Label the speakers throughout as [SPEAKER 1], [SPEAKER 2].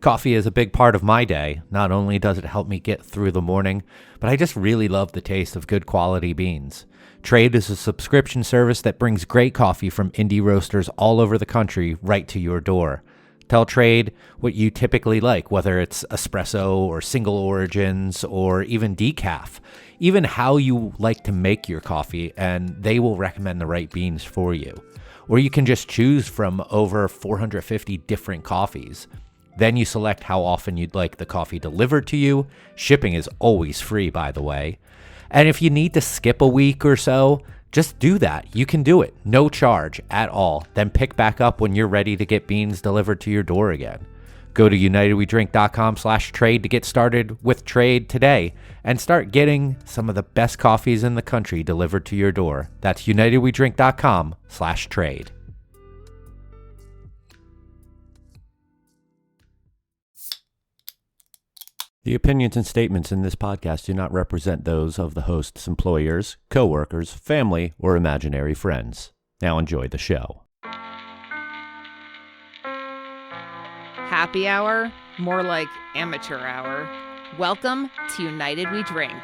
[SPEAKER 1] Coffee is a big part of my day. Not only does it help me get through the morning, but I just really love the taste of good quality beans. Trade is a subscription service that brings great coffee from indie roasters all over the country right to your door. Tell Trade what you typically like, whether it's espresso or single origins or even decaf, even how you like to make your coffee, and they will recommend the right beans for you. Or you can just choose from over 450 different coffees. Then you select how often you'd like the coffee delivered to you. Shipping is always free, by the way. And if you need to skip a week or so, just do that. You can do it. No charge at all. Then pick back up when you're ready to get beans delivered to your door again. Go to unitedwedrink.com/trade to get started with Trade today and start getting some of the best coffees in the country delivered to your door. That's unitedwedrink.com/trade. The opinions and statements in this podcast do not represent those of the host's employers, co-workers, family, or imaginary friends. Now enjoy the show.
[SPEAKER 2] Happy hour? More like amateur hour. Welcome to United We Drink.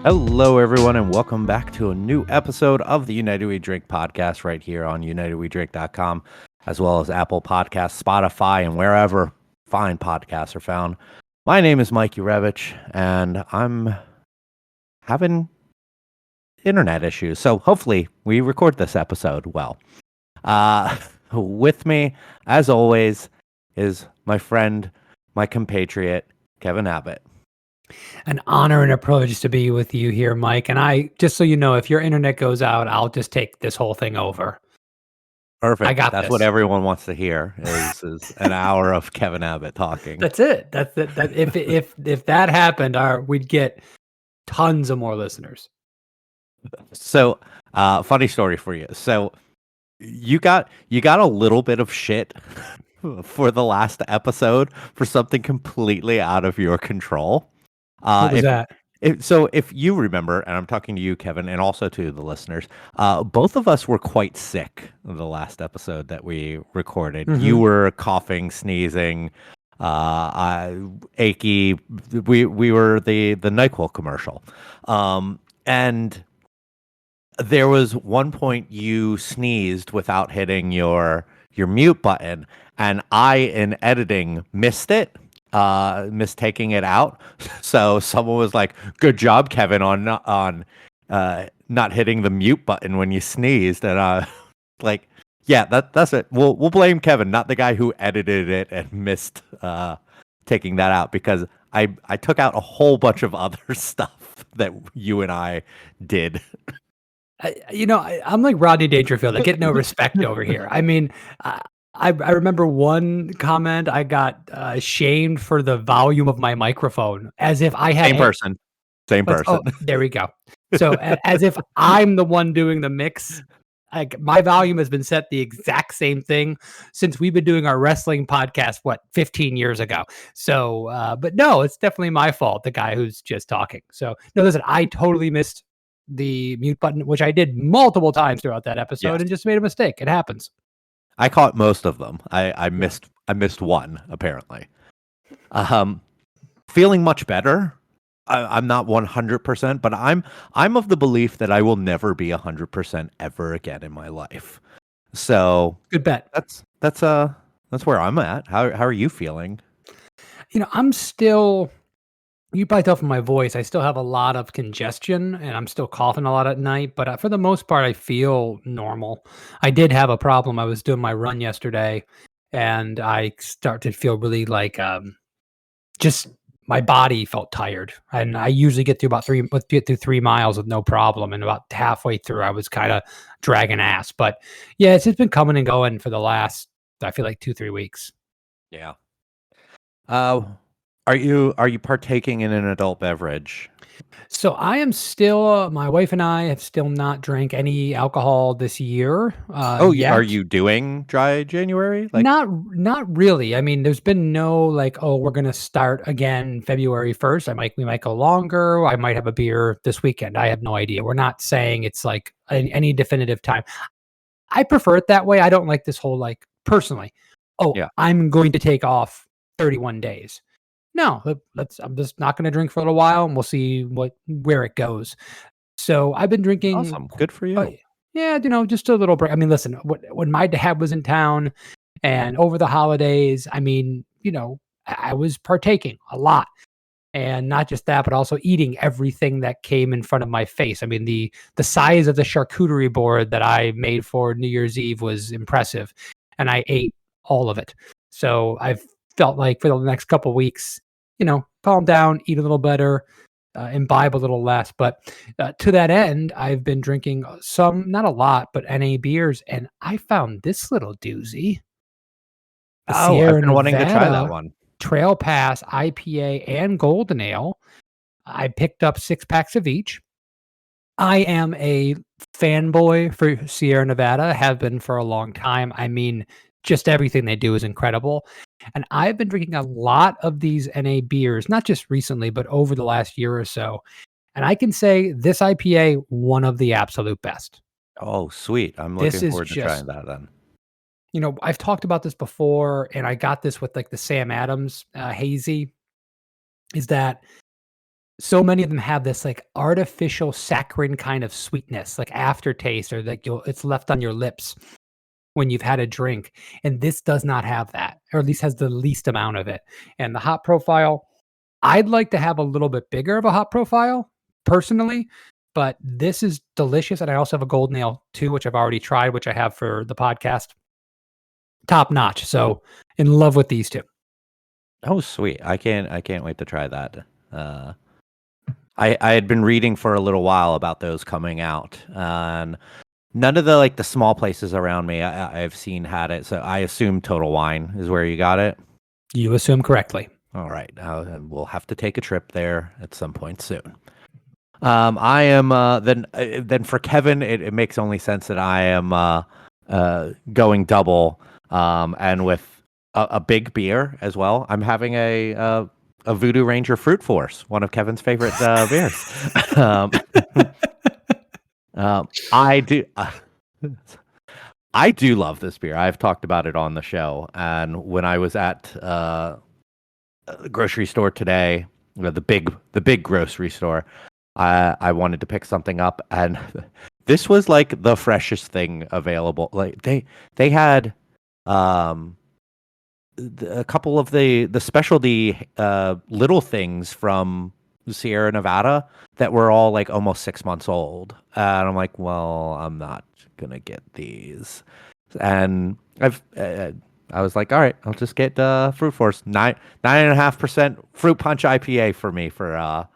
[SPEAKER 1] Hello, everyone, and welcome back to a new episode of the United We Drink podcast right here on unitedwedrink.com, as well as Apple Podcasts, Spotify, and wherever fine podcasts are found. My name is Mike Urevich, and I'm having internet issues, so hopefully we record this episode well. With me, as always, is my friend, my compatriot, Kevin Abbott.
[SPEAKER 3] An honor and a privilege to be with you here, Mike. And I, just so you know, if your internet goes out, I'll just take this whole thing over.
[SPEAKER 1] Perfect.
[SPEAKER 3] I got
[SPEAKER 1] That's
[SPEAKER 3] this.
[SPEAKER 1] what everyone wants to hear is an hour of Kevin Abbott talking.
[SPEAKER 3] That's it. That's it. That if that happened, we'd get tons of more listeners.
[SPEAKER 1] So, funny story for you. So, you got a little bit of shit for the last episode for something completely out of your control.
[SPEAKER 3] What was that?
[SPEAKER 1] If you remember, and I'm talking to you, Kevin, and also to the listeners, both of us were quite sick the last episode that we recorded.
[SPEAKER 3] Mm-hmm.
[SPEAKER 1] You were coughing, sneezing, achy. We were the NyQuil commercial, and there was one point you sneezed without hitting your mute button, and I, in editing, missed taking it out. So someone was like, "Good job, Kevin, on not hitting the mute button when you sneezed." And like, yeah, that's it. We'll blame Kevin, not the guy who edited it and missed taking that out, because I took out a whole bunch of other stuff that you and I did.
[SPEAKER 3] I'm like Rodney Dangerfield. I get no respect over here. I mean, I remember one comment, I got shamed for the volume of my microphone, as if I had...
[SPEAKER 1] Same person.
[SPEAKER 3] Oh, there we go. So as if I'm the one doing the mix. Like, my volume has been set the exact same thing since we've been doing our wrestling podcast, 15 years ago. So, but no, it's definitely my fault, the guy who's just talking. So, no, listen, I totally missed the mute button, which I did multiple times throughout that episode, and just made a mistake. It happens.
[SPEAKER 1] I caught most of them. I missed one, apparently. Feeling much better. I'm not 100%, but I'm of the belief that I will never be 100% ever again in my life. So
[SPEAKER 3] good bet.
[SPEAKER 1] That's where I'm at. How are you feeling?
[SPEAKER 3] I'm still... You probably tell from my voice, I still have a lot of congestion and I'm still coughing a lot at night, but for the most part, I feel normal. I did have a problem. I was doing my run yesterday and I started to feel really like, just my body felt tired. And I usually get through 3 miles with no problem. And about halfway through, I was kind of dragging ass. But yeah, it's just been coming and going for the last, I feel like 2-3 weeks.
[SPEAKER 1] Yeah. Are you partaking in an adult beverage?
[SPEAKER 3] So I am still, my wife and I have still not drank any alcohol this year
[SPEAKER 1] Oh, are
[SPEAKER 3] yet.
[SPEAKER 1] you doing dry January? Like,
[SPEAKER 3] Not really. I mean, there's been no like, oh, we're gonna start again February 1st. We might go longer. I might have a beer this weekend. I have no idea. We're not saying it's like any definitive time. I prefer it that way. I don't like this whole like personally, oh,
[SPEAKER 1] yeah,
[SPEAKER 3] I'm going to take off 31 days. No, let's I'm just not gonna drink for a little while and we'll see where it goes. So I've been drinking
[SPEAKER 1] awesome, good for
[SPEAKER 3] uh,
[SPEAKER 1] you.
[SPEAKER 3] yeah, just a little break. I mean, listen, when my dad was in town and over the holidays, I mean, I was partaking a lot. And not just that, but also eating everything that came in front of my face. I mean, the size of the charcuterie board that I made for New Year's Eve was impressive, and I ate all of it. So I've felt like for the next couple weeks, calm down, eat a little better, imbibe a little less. But to that end, I've been drinking some, not a lot, but NA beers, and I found this little doozy, the
[SPEAKER 1] Oh, I've
[SPEAKER 3] Sierra
[SPEAKER 1] been wanting to try that
[SPEAKER 3] Nevada
[SPEAKER 1] one.
[SPEAKER 3] Trail Pass IPA and Golden Ale. I picked up 6 packs of each. I am a fanboy for Sierra Nevada, have been for a long time. I mean, just everything they do is incredible. And I've been drinking a lot of these NA beers, not just recently, but over the last year or so. And I can say this IPA, one of the absolute best.
[SPEAKER 1] Oh, sweet. I'm
[SPEAKER 3] This
[SPEAKER 1] looking
[SPEAKER 3] is
[SPEAKER 1] forward to
[SPEAKER 3] just,
[SPEAKER 1] trying that then.
[SPEAKER 3] I've talked about this before, and I got this with like the Sam Adams hazy, is that so many of them have this like artificial saccharine kind of sweetness, like aftertaste, or like it's left on your lips when you've had a drink. And this does not have that, or at least has the least amount of it. And the hop profile, I'd like to have a little bit bigger of a hop profile personally, but this is delicious. And I also have a Golden Ale too, which I've already tried, which I have for the podcast. Top notch. So in love with these two.
[SPEAKER 1] Oh, sweet. I can't wait to try that. Uh, I had been reading for a little while about those coming out, and none of the small places around me I've seen had it. So I assume Total Wine is where you got it.
[SPEAKER 3] You assume correctly.
[SPEAKER 1] All right, we'll have to take a trip there at some point soon. I am then for Kevin, it makes only sense that I am going double, and with a big beer as well. I'm having a Voodoo Ranger Fruit Force, one of Kevin's favorite beers. um, I do. I do love this beer. I've talked about it on the show, and when I was at the grocery store today, the big grocery store, I wanted to pick something up, and this was like the freshest thing available. Like they had a couple of the specialty little things from Sierra Nevada that were all like almost 6 months old, and I'm like, well, I'm not gonna get these, and I was like, all right, I'll just get Fruit Force 9.5% fruit punch IPA for me for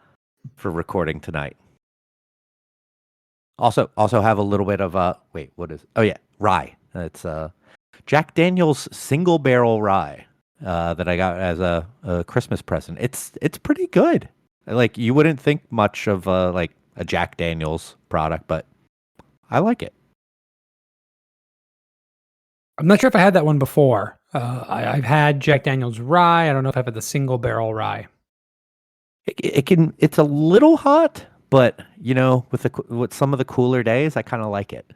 [SPEAKER 1] recording tonight. Also have a little bit of wait, what is? Oh yeah, rye. It's Jack Daniel's single barrel rye that I got as a Christmas present. It's pretty good. Like you wouldn't think much of like a Jack Daniel's product, but I like it.
[SPEAKER 3] I'm not sure if I had that one before. I've had Jack Daniel's rye. I don't know if I've had the single barrel rye.
[SPEAKER 1] It's a little hot, but with some of the cooler days, I kind of like it.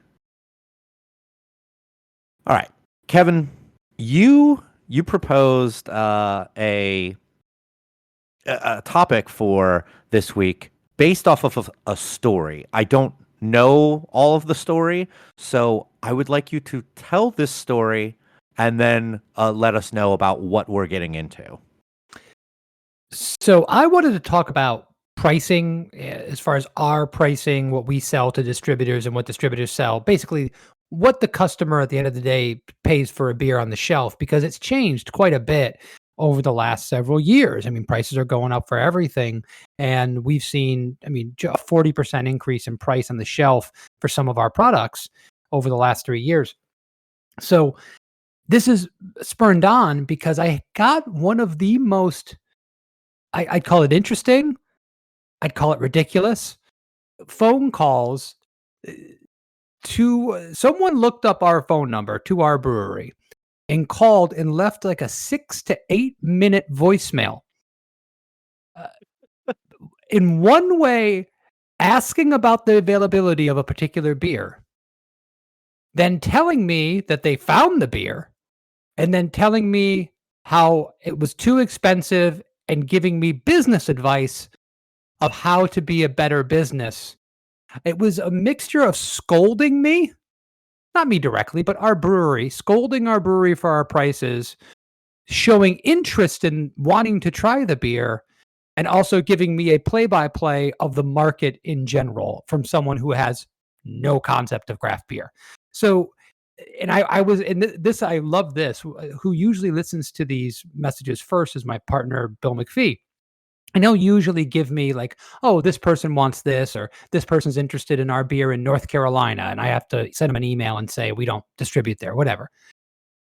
[SPEAKER 1] All right, Kevin, you proposed a topic for this week based off of a story. I don't know all of the story, so I would like you to tell this story and then let us know about what we're getting into.
[SPEAKER 3] So I wanted to talk about pricing as far as our pricing, what we sell to distributors and what distributors sell. Basically, what the customer at the end of the day pays for a beer on the shelf, because it's changed quite a bit over the last several years. I mean, prices are going up for everything. And we've seen, a 40% increase in price on the shelf for some of our products over the last 3 years. So this is spurned on because I got one of the most I'd call it interesting. I'd call it ridiculous. Phone calls to someone looked up our phone number to our brewery and called and left like a 6 to 8 minute voicemail. In one way, asking about the availability of a particular beer, then telling me that they found the beer, and then telling me how it was too expensive and giving me business advice of how to be a better business. It was a mixture of scolding me, not me directly, but our brewery, scolding our brewery for our prices, showing interest in wanting to try the beer, and also giving me a play-by-play of the market in general from someone who has no concept of craft beer. So, and I was in this, I love this, who usually listens to these messages first is my partner, Bill McPhee. And he'll usually give me like, oh, this person wants this, or this person's interested in our beer in North Carolina. And I have to send him an email and say, we don't distribute there, whatever.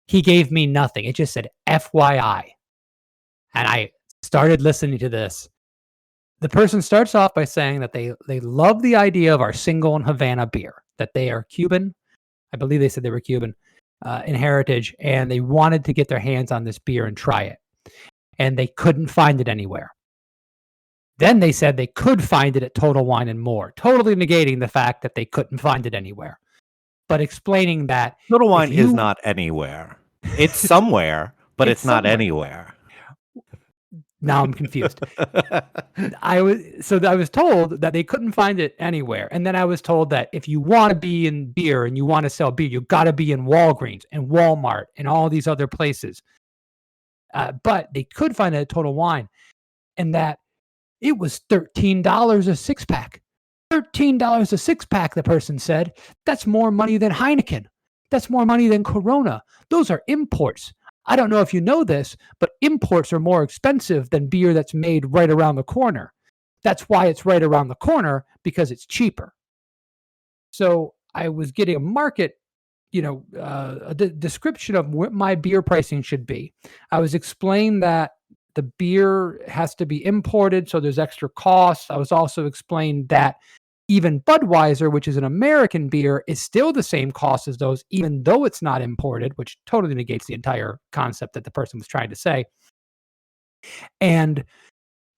[SPEAKER 3] He gave me nothing. It just said FYI. And I started listening to this. The person starts off by saying that they love the idea of our single and Havana beer, that they are Cuban. I believe they said they were Cuban in heritage, and they wanted to get their hands on this beer and try it. And they couldn't find it anywhere. Then they said they could find it at Total Wine and More, totally negating the fact that they couldn't find it anywhere. But explaining that
[SPEAKER 1] Total Wine is not anywhere. It's somewhere, but it's not anywhere.
[SPEAKER 3] Now I'm confused. I was told that they couldn't find it anywhere. And then I was told that if you want to be in beer and you want to sell beer, you got to be in Walgreens and Walmart and all these other places. But they could find it at Total Wine, and that it was $13 a six pack. $13 a six pack, the person said. That's more money than Heineken. That's more money than Corona. Those are imports. I don't know if you know this, but imports are more expensive than beer that's made right around the corner. That's why it's right around the corner, because it's cheaper. So I was getting a market, a description of what my beer pricing should be. I was explained that the beer has to be imported, so there's extra costs. I was also explained that even Budweiser, which is an American beer, is still the same cost as those, even though it's not imported, which totally negates the entire concept that the person was trying to say. And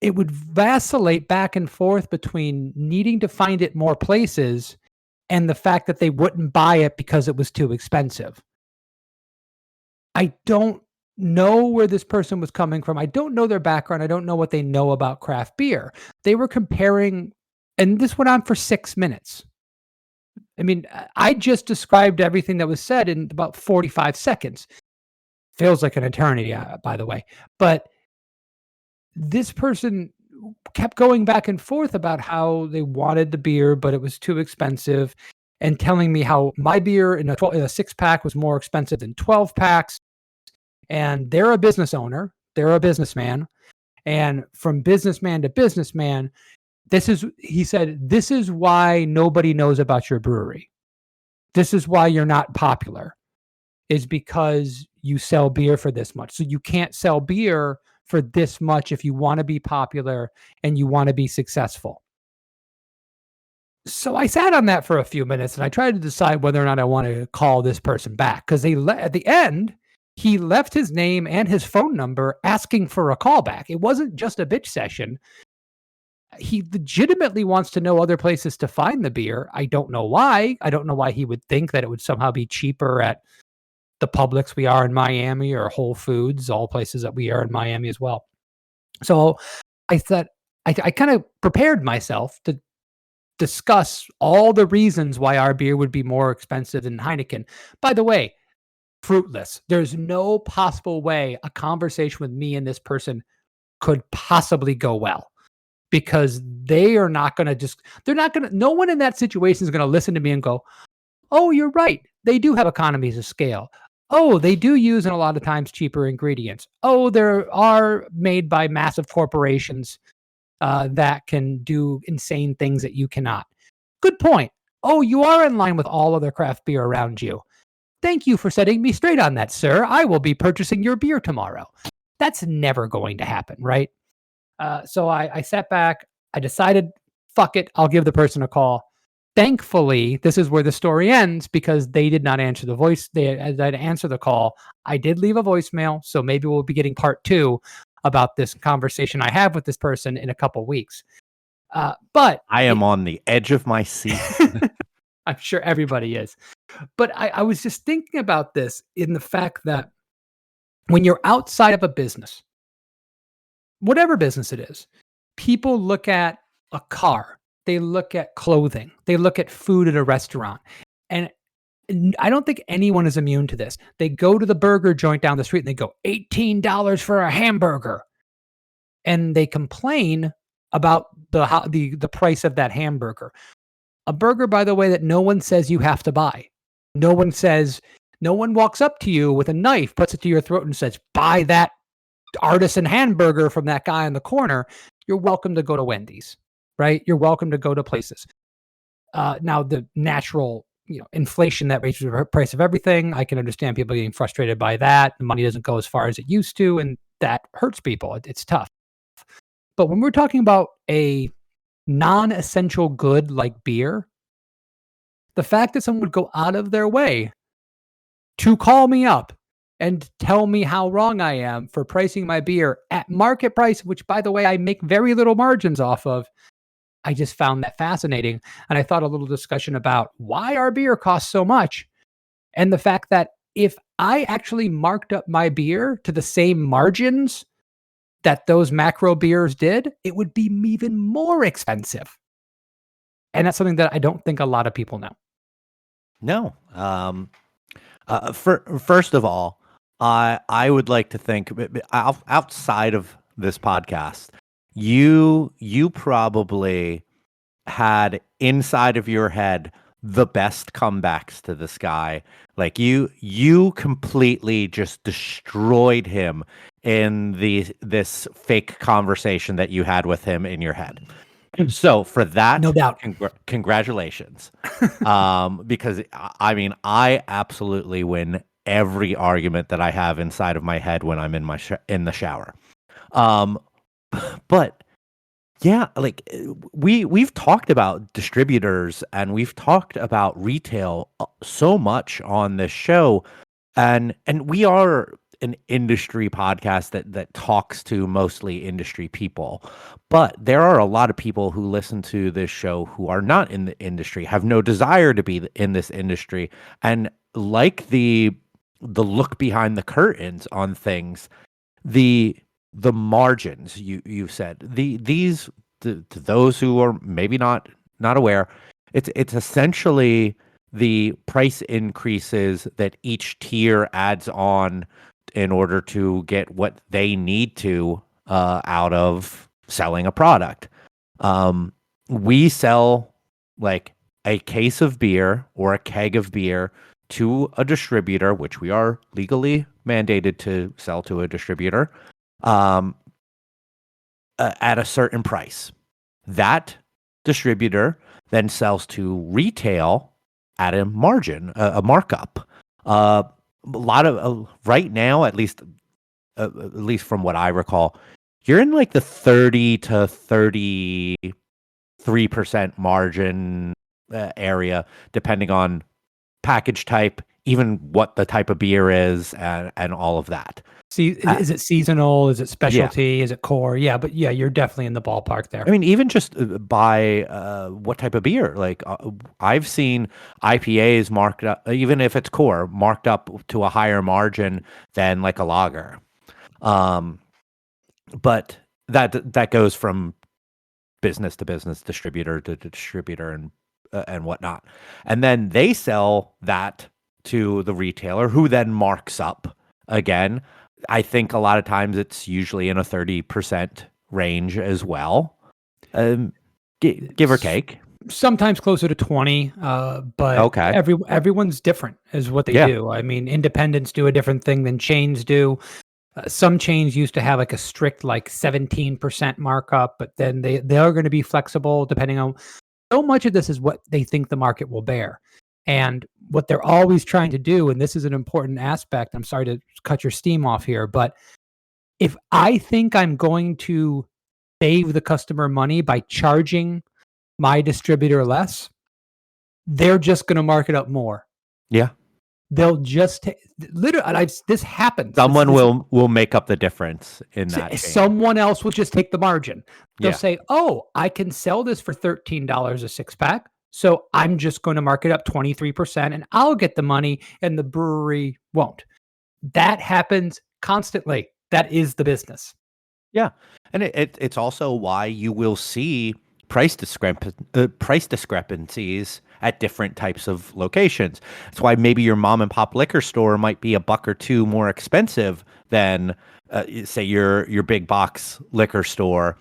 [SPEAKER 3] it would vacillate back and forth between needing to find it more places and the fact that they wouldn't buy it because it was too expensive. I don't know where this person was coming from. I don't know their background. I don't know what they know about craft beer. They were comparing, and this went on for 6 minutes. I mean, I just described everything that was said in about 45 seconds. Feels like an eternity, by the way. But this person kept going back and forth about how they wanted the beer, but it was too expensive, and telling me how my beer in a six-pack was more expensive than 12 packs. And they're a business owner. They're a businessman. And from businessman to businessman, he said, this is why nobody knows about your brewery. This is why you're not popular, is because you sell beer for this much. So you can't sell beer for this much if you want to be popular and you want to be successful. So I sat on that for a few minutes and I tried to decide whether or not I wanted to call this person back, because at the end, he left his name and his phone number asking for a callback. It wasn't just a bitch session. He legitimately wants to know other places to find the beer. I don't know why. I don't know why he would think that it would somehow be cheaper at the Publix we are in Miami, or Whole Foods, all places that we are in Miami as well. So I thought I kind of prepared myself to discuss all the reasons why our beer would be more expensive than Heineken. By the way, fruitless. There's no possible way a conversation with me and this person could possibly go well, because no one in that situation is going to listen to me and go, oh, you're right. They do have economies of scale. Oh, they do use, in a lot of times, cheaper ingredients. Oh, there are made by massive corporations that can do insane things that you cannot. Good point. Oh, you are in line with all other craft beer around you. Thank you for setting me straight on that, sir. I will be purchasing your beer tomorrow. That's never going to happen, right? So I sat back. I decided, fuck it, I'll give the person a call. Thankfully, this is where the story ends because they did not answer the voice. They didn't answer the call. I did leave a voicemail, so maybe we'll be getting part 2 about this conversation I have with this person in a couple weeks. But
[SPEAKER 1] I am on the edge of my seat.
[SPEAKER 3] I'm sure everybody is. But I was just thinking about this in the fact that when you're outside of a business, whatever business it is, people look at a car, they look at clothing, they look at food at a restaurant. And I don't think anyone is immune to this. They go to the burger joint down the street and they go, $18 for a hamburger. And they complain about the price of that hamburger. A burger, by the way, that no one says you have to buy. No one walks up to you with a knife, puts it to your throat and says, buy that artisan hamburger from that guy in the corner. You're welcome to go to Wendy's, right? You're welcome to go to places. Now the natural, inflation that raises the price of everything. I can understand people getting frustrated by that. The money doesn't go as far as it used to, and that hurts people. It's tough. But when we're talking about a non-essential good like beer, the fact that someone would go out of their way to call me up and tell me how wrong I am for pricing my beer at market price, which, by the way, I make very little margins off of, I just found that fascinating. And I thought a little discussion about why our beer costs so much, and the fact that if I actually marked up my beer to the same margins that those macro beers did, it would be even more expensive. And that's something that I don't think a lot of people know.
[SPEAKER 1] No. First of all, I would like to think outside of this podcast, you probably had inside of your head the best comebacks to this guy. Like you completely just destroyed him in this fake conversation that you had with him in your head. So for that,
[SPEAKER 3] no doubt,
[SPEAKER 1] congratulations. Because I absolutely win every argument that I have inside of my head when I'm in the shower. But yeah, like we've talked about distributors and we've talked about retail so much on this show, and we are an industry podcast that talks to mostly industry people. But there are a lot of people who listen to this show who are not in the industry, have no desire to be in this industry, and like the look behind the curtains on things, the margins you said, to those who are maybe not aware, it's essentially the price increases that each tier adds on in order to get what they need to out of selling a product. We sell like a case of beer or a keg of beer to a distributor, which we are legally mandated to sell to a distributor, at a certain price. That distributor then sells to retail at a margin, a markup. A lot of right now, at least from what I recall, you're in like the 30 to 33% margin area, depending on package type, even what the type of beer is, and all of that.
[SPEAKER 3] See, is it seasonal? Is it specialty? Yeah. Is it core? Yeah, but yeah, you're definitely in the ballpark there.
[SPEAKER 1] I mean, even just by what type of beer. Like I've seen IPAs marked up, even if it's core, marked up to a higher margin than like a lager. But that goes from business to business, distributor to distributor, and whatnot. And then they sell that to the retailer, who then marks up again. I think a lot of times it's usually in a 30% range as well, give or take.
[SPEAKER 3] Sometimes closer to 20, but
[SPEAKER 1] okay.
[SPEAKER 3] Everyone's different is what they do. I mean, independents do a different thing than chains do. Some chains used to have like a strict like 17% markup, but then they are going to be flexible depending on. So much of this is what they think the market will bear. And what they're always trying to do, and this is an important aspect, I'm sorry to cut your steam off here, but if I think I'm going to save the customer money by charging my distributor less, they're just going to mark it up more.
[SPEAKER 1] Yeah.
[SPEAKER 3] They'll just literally. This happens.
[SPEAKER 1] Someone will make up the difference in that.
[SPEAKER 3] Someone else will just take the margin. They'll
[SPEAKER 1] Yeah.
[SPEAKER 3] say, "Oh, I can sell this for $13 a 6-pack, so I'm just going to mark it up 23%, and I'll get the money, and the brewery won't." That happens constantly. That is the business.
[SPEAKER 1] Yeah, and it's also why you will see price discrepancies at different types of locations. That's why maybe your mom and pop liquor store might be $1 or $2 more expensive than say your big box liquor store,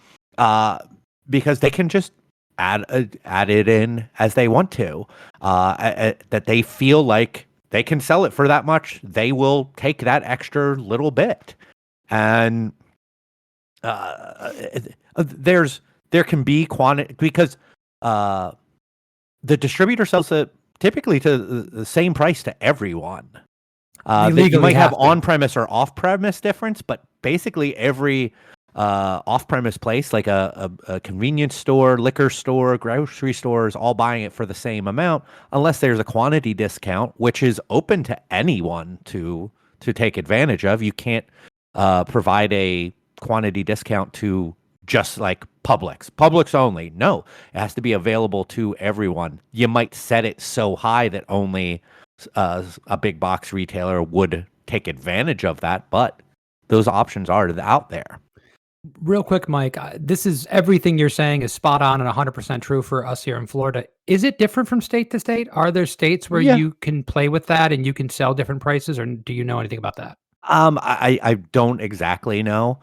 [SPEAKER 1] because they can just add it in as they want to. That they feel like they can sell it for that much, they will take that extra little bit, and there can be quantity because the distributor sells it typically to the same price to everyone. You might have on-premise or off-premise difference, but basically every off-premise place, like a convenience store, liquor store, grocery store, is all buying it for the same amount, unless there's a quantity discount, which is open to anyone to take advantage of. You can't provide a quantity discount to just like Publix only. No, it has to be available to everyone. You might set it so high that only a big box retailer would take advantage of that, but those options are out there.
[SPEAKER 3] Real quick, Mike, this is everything you're saying is spot on and 100% true for us here in Florida. Is it different from state to state? Are there states where you can play with that and you can sell different prices, or do you know anything about that?
[SPEAKER 1] I don't exactly know.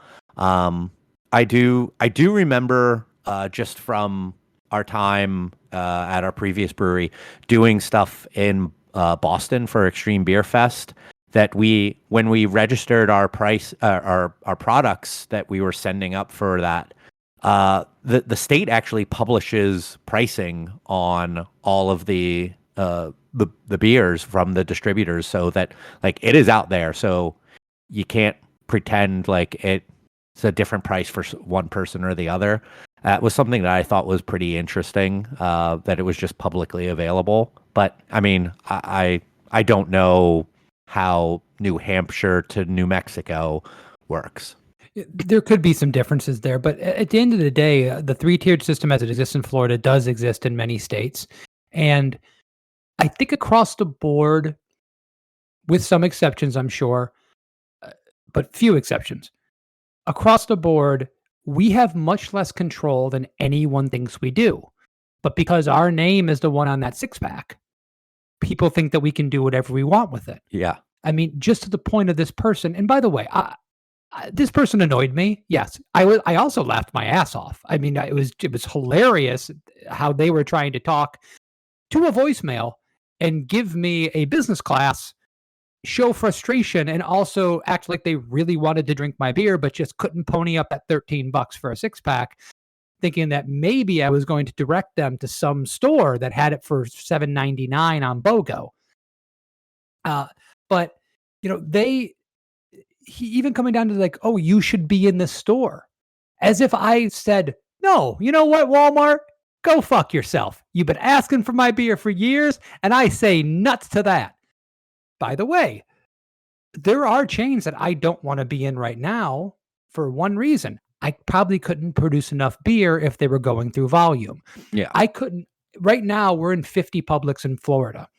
[SPEAKER 1] I do remember just from our time at our previous brewery doing stuff in Boston for Extreme Beer Fest, that when we registered our price, our products that we were sending up for that, the state actually publishes pricing on all of the beers from the distributors, so that like it is out there. So you can't pretend like it's a different price for one person or the other. It was something that I thought was pretty interesting, that it was just publicly available. But I mean, I don't know how New Hampshire to New Mexico works.
[SPEAKER 3] There could be some differences there, but at the end of the day, the 3-tiered system as it exists in Florida does exist in many states. And I think across the board, with some exceptions, I'm sure, but few exceptions, across the board, we have much less control than anyone thinks we do. But because our name is the one on that 6-pack, people think that we can do whatever we want with it.
[SPEAKER 1] Yeah.
[SPEAKER 3] I mean, just to the point of this person. And by the way, this person annoyed me. Yes, I also laughed my ass off. I mean, it was hilarious how they were trying to talk to a voicemail and give me a business class, show frustration, and also act like they really wanted to drink my beer, but just couldn't pony up that $13 for a 6-pack, thinking that maybe I was going to direct them to some store that had it for $7.99 on BOGO. But you know, he even coming down to like, oh, you should be in this store, as if I said, no, you know what, Walmart, go fuck yourself. You've been asking for my beer for years, and I say nuts to that. By the way, there are chains that I don't want to be in right now for one reason. I probably couldn't produce enough beer if they were going through volume.
[SPEAKER 1] Yeah.
[SPEAKER 3] I couldn't. Right now, we're in 50 Publix in Florida.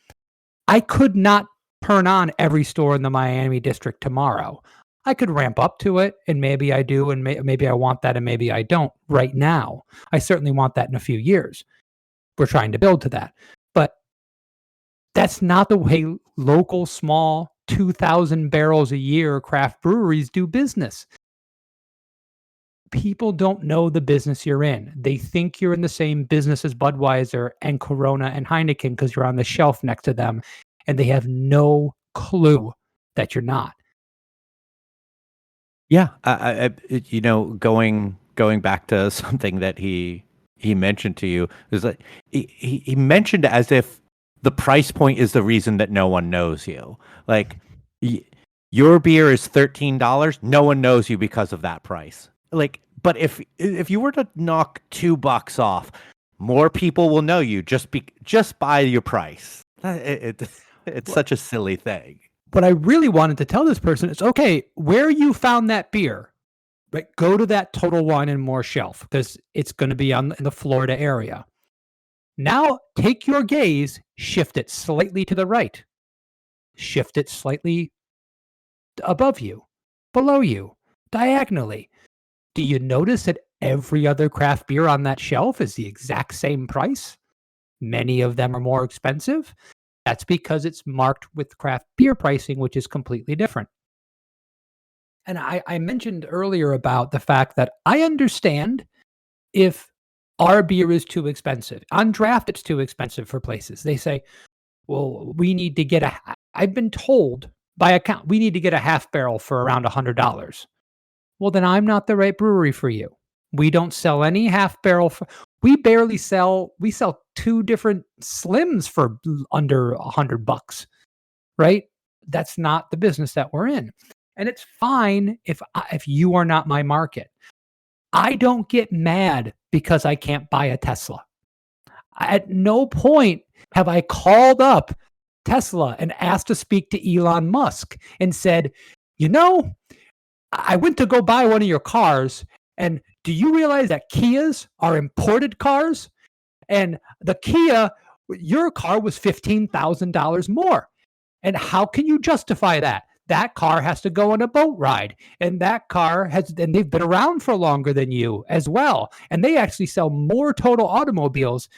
[SPEAKER 3] I could not turn on every store in the Miami district tomorrow. I could ramp up to it, and maybe I do, and maybe I want that, and maybe I don't right now. I certainly want that in a few years. We're trying to build to that. But that's not the way local, small, 2,000 barrels a year craft breweries do business. People don't know the business you're in. They think you're in the same business as Budweiser and Corona and Heineken because you're on the shelf next to them, and they have no clue that you're not.
[SPEAKER 1] Yeah, you know, going back to something that he mentioned to you, is like he mentioned as if the price point is the reason that no one knows you. Like your beer is $13, no one knows you because of that price. Like but if you were to knock $2 off, more people will know you just by your price. It's such a silly thing.
[SPEAKER 3] What I really wanted to tell this person is, okay, where you found that beer, right? Go to that Total Wine and More shelf because it's going to be in the Florida area. Now take your gaze, shift it slightly to the right, shift it slightly above you, below you, diagonally. Do you notice that every other craft beer on that shelf is the exact same price? Many of them are more expensive. That's because it's marked with craft beer pricing, which is completely different. And I mentioned earlier about the fact that I understand if our beer is too expensive. On draft, it's too expensive for places. They say, well, we need to get I've been told by account, we need to get a half barrel for around $100. Well, then I'm not the right brewery for you. We don't sell any half barrel. We sell 2 different slims for under $100, right? That's not the business that we're in. And it's fine if you are not my market. I don't get mad because I can't buy a Tesla. At no point have I called up Tesla and asked to speak to Elon Musk and said, I went to go buy one of your cars, and do you realize that Kias are imported cars? And the Kia, your car was $15,000 more. And how can you justify that? That car has to go on a boat ride, and and they've been around for longer than you as well. And they actually sell more total automobiles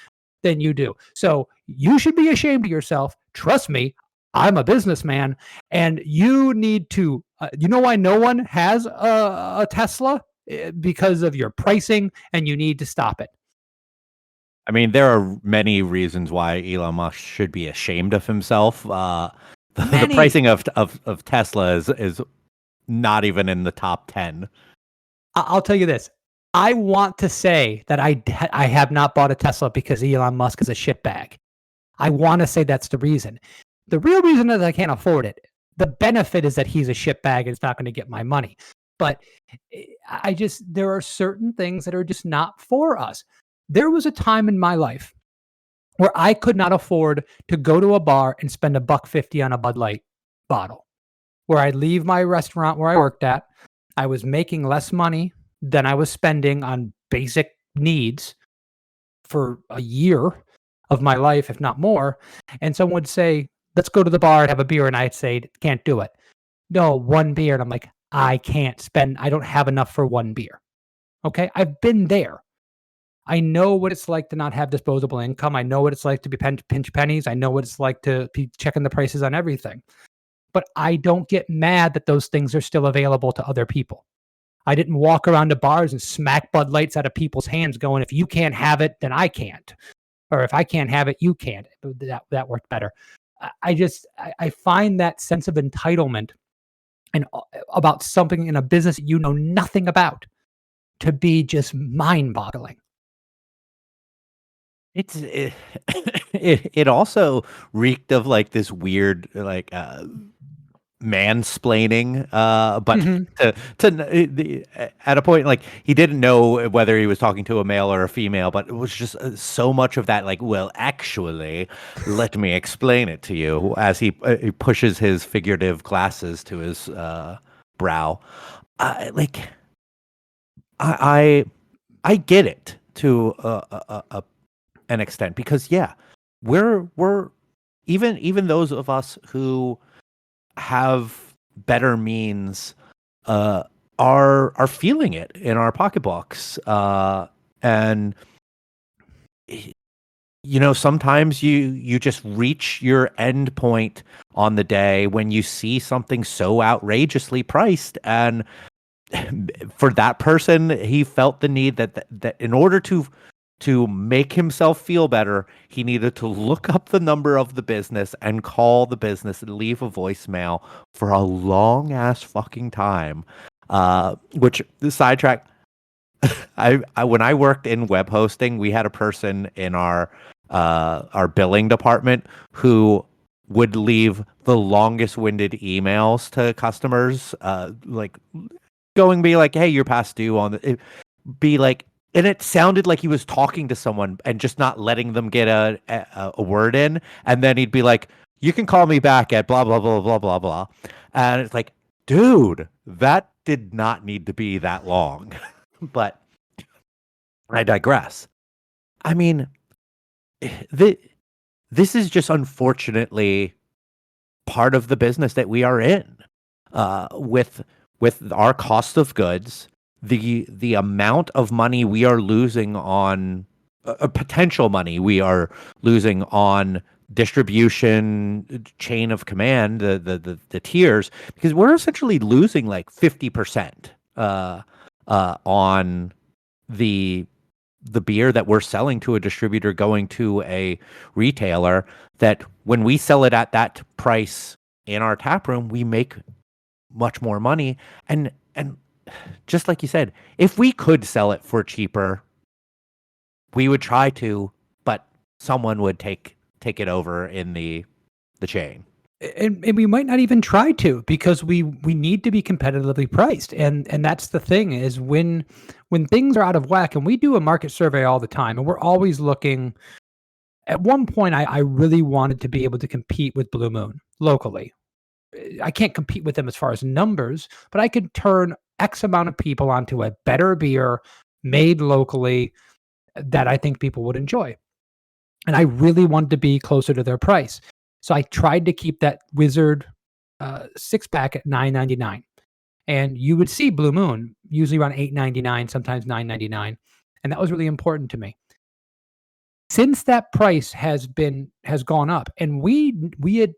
[SPEAKER 3] than you do. So you should be ashamed of yourself. Trust me, I'm a businessman, and you need to, you know why no one has a Tesla? Because of your pricing, and you need to stop it.
[SPEAKER 1] I mean, there are many reasons why Elon Musk should be ashamed of himself. The pricing of Tesla is not even in the top 10.
[SPEAKER 3] I'll tell you this. I want to say that I have not bought a Tesla because Elon Musk is a shitbag. I want to say that's the reason. The real reason is I can't afford it. The benefit is that he's a shitbag and it's not going to get my money. But there are certain things that are just not for us. There was a time in my life where I could not afford to go to a bar and spend $1.50 on a Bud Light bottle. Where I'd leave my restaurant where I worked at, I was making less money than I was spending on basic needs for a year of my life, if not more. And someone would say, let's go to the bar and have a beer. And I'd say, can't do it. No, one beer. And I'm like, I don't have enough for one beer. Okay. I've been there. I know what it's like to not have disposable income. I know what it's like to be pinch pennies. I know what it's like to be checking the prices on everything. But I don't get mad that those things are still available to other people. I didn't walk around to bars and smack Bud Lights out of people's hands going, if you can't have it, then I can't. Or if I can't have it, you can't. That worked better. I find that sense of entitlement and about something in a business you know nothing about to be just mind-boggling.
[SPEAKER 1] It also reeked of like this weird like mansplaining, but at a point like he didn't know whether he was talking to a male or a female, but it was just so much of that like, well, actually, let me explain it to you, as he pushes his figurative glasses to his brow. I get it to an extent, because we're even those of us who have better means are feeling it in our pocketbooks, and sometimes you just reach your end point on the day when you see something so outrageously priced, and for that person, he felt the need that in order to make himself feel better, he needed to look up the number of the business and call the business and leave a voicemail for a long ass fucking time. Which, the sidetrack, I when I worked in web hosting, we had a person in our billing department who would leave the longest winded emails to customers, like going be like, hey, you're past due on the. be like, and it sounded like he was talking to someone and just not letting them get a word in. And then he'd be like, you can call me back at blah, blah, blah, blah, blah, blah. And it's like, dude, that did not need to be that long. But I digress. I mean, this is just unfortunately part of the business that we are in. With our cost of goods, the amount of money we are losing on potential money we are losing on distribution chain of command, the tiers, because we're essentially losing like 50% on the beer that we're selling to a distributor going to a retailer, that when we sell it at that price in our tap room, we make much more money. And just like you said, if we could sell it for cheaper, we would try to, but someone would take it over in the chain.
[SPEAKER 3] And we might not even try to, because we need to be competitively priced. And that's the thing, is when things are out of whack, and we do a market survey all the time, and we're always looking. At one point, I really wanted to be able to compete with Blue Moon locally. I can't compete with them as far as numbers, but I could turn X amount of people onto a better beer made locally that I think people would enjoy. And I really wanted to be closer to their price. So I tried to keep that Wizard 6-pack at $9.99. And you would see Blue Moon usually around $8.99, sometimes $9.99. And that was really important to me. Since that price has gone up, and we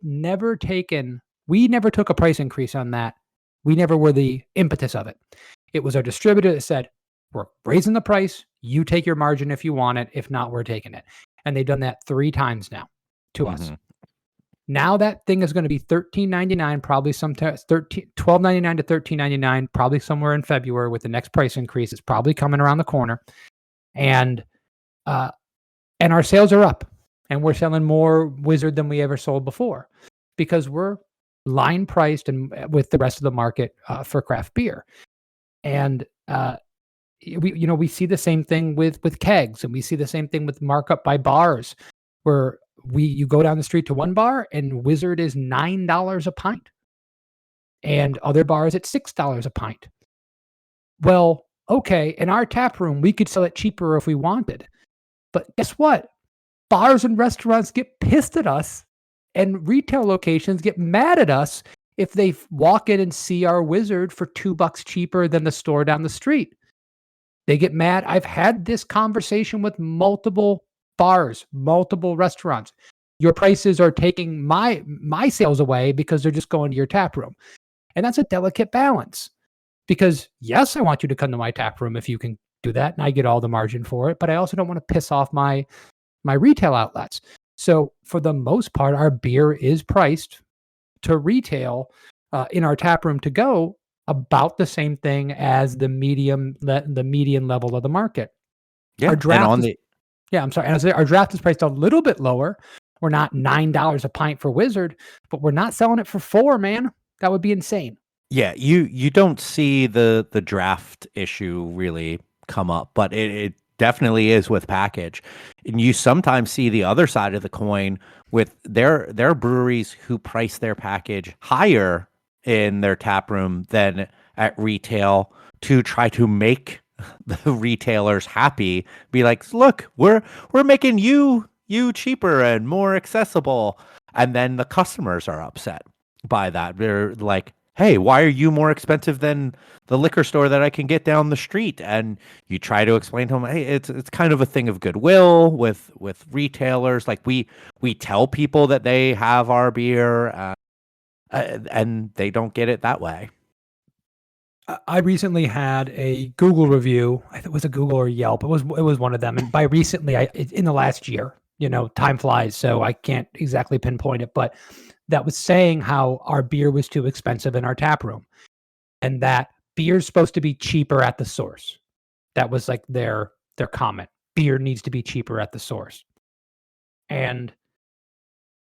[SPEAKER 3] never took a price increase on that. We never were the impetus of it. It was our distributor that said, we're raising the price. You take your margin if you want it. If not, we're taking it. And they've done that 3 times now to us. Now that thing is going to be $13.99, probably sometime $12.99 to $13.99, probably somewhere in February with the next price increase. It's probably coming around the corner. And our sales are up, and we're selling more Wizard than we ever sold before, because we're line priced and with the rest of the market for craft beer. And we see the same thing with kegs, and we see the same thing with markup by bars, where you go down the street to one bar and Wizard is $9 a pint, and other bars at $6 a pint. Well, okay, in our tap room we could sell it cheaper if we wanted, but guess what? Bars and restaurants get pissed at us, and retail locations get mad at us if they walk in and see our Wizard for $2 cheaper than the store down the street. They get mad. I've had this conversation with multiple bars, multiple restaurants. Your prices are taking my sales away because they're just going to your tap room. And that's a delicate balance, because yes, I want you to come to my tap room if you can do that, and I get all the margin for it, but I also don't want to piss off my retail outlets. So for the most part, our beer is priced to retail in our tap room to go about the same thing as the median level of the market.
[SPEAKER 1] Yeah,
[SPEAKER 3] our draft our draft is priced a little bit lower. We're not $9 a pint for Wizard, but we're not selling it for $4, man. That would be insane.
[SPEAKER 1] Yeah, you don't see the draft issue really come up, but it definitely is with package. And you sometimes see the other side of the coin with their breweries who price their package higher in their tap room than at retail to try to make the retailers happy. Be like, look, we're making you cheaper and more accessible. And then the customers are upset by that. They're like, hey, why are you more expensive than the liquor store that I can get down the street? And you try to explain to them, hey, it's kind of a thing of goodwill with retailers. Like we tell people that they have our beer, and they don't get it that way.
[SPEAKER 3] I recently had a Google review. I think it was a Google or Yelp. It was one of them. And by recently, in the last year, time flies, so I can't exactly pinpoint it, but that was saying how our beer was too expensive in our tap room, and that beer's supposed to be cheaper at the source. That was like their comment. Beer needs to be cheaper at the source. And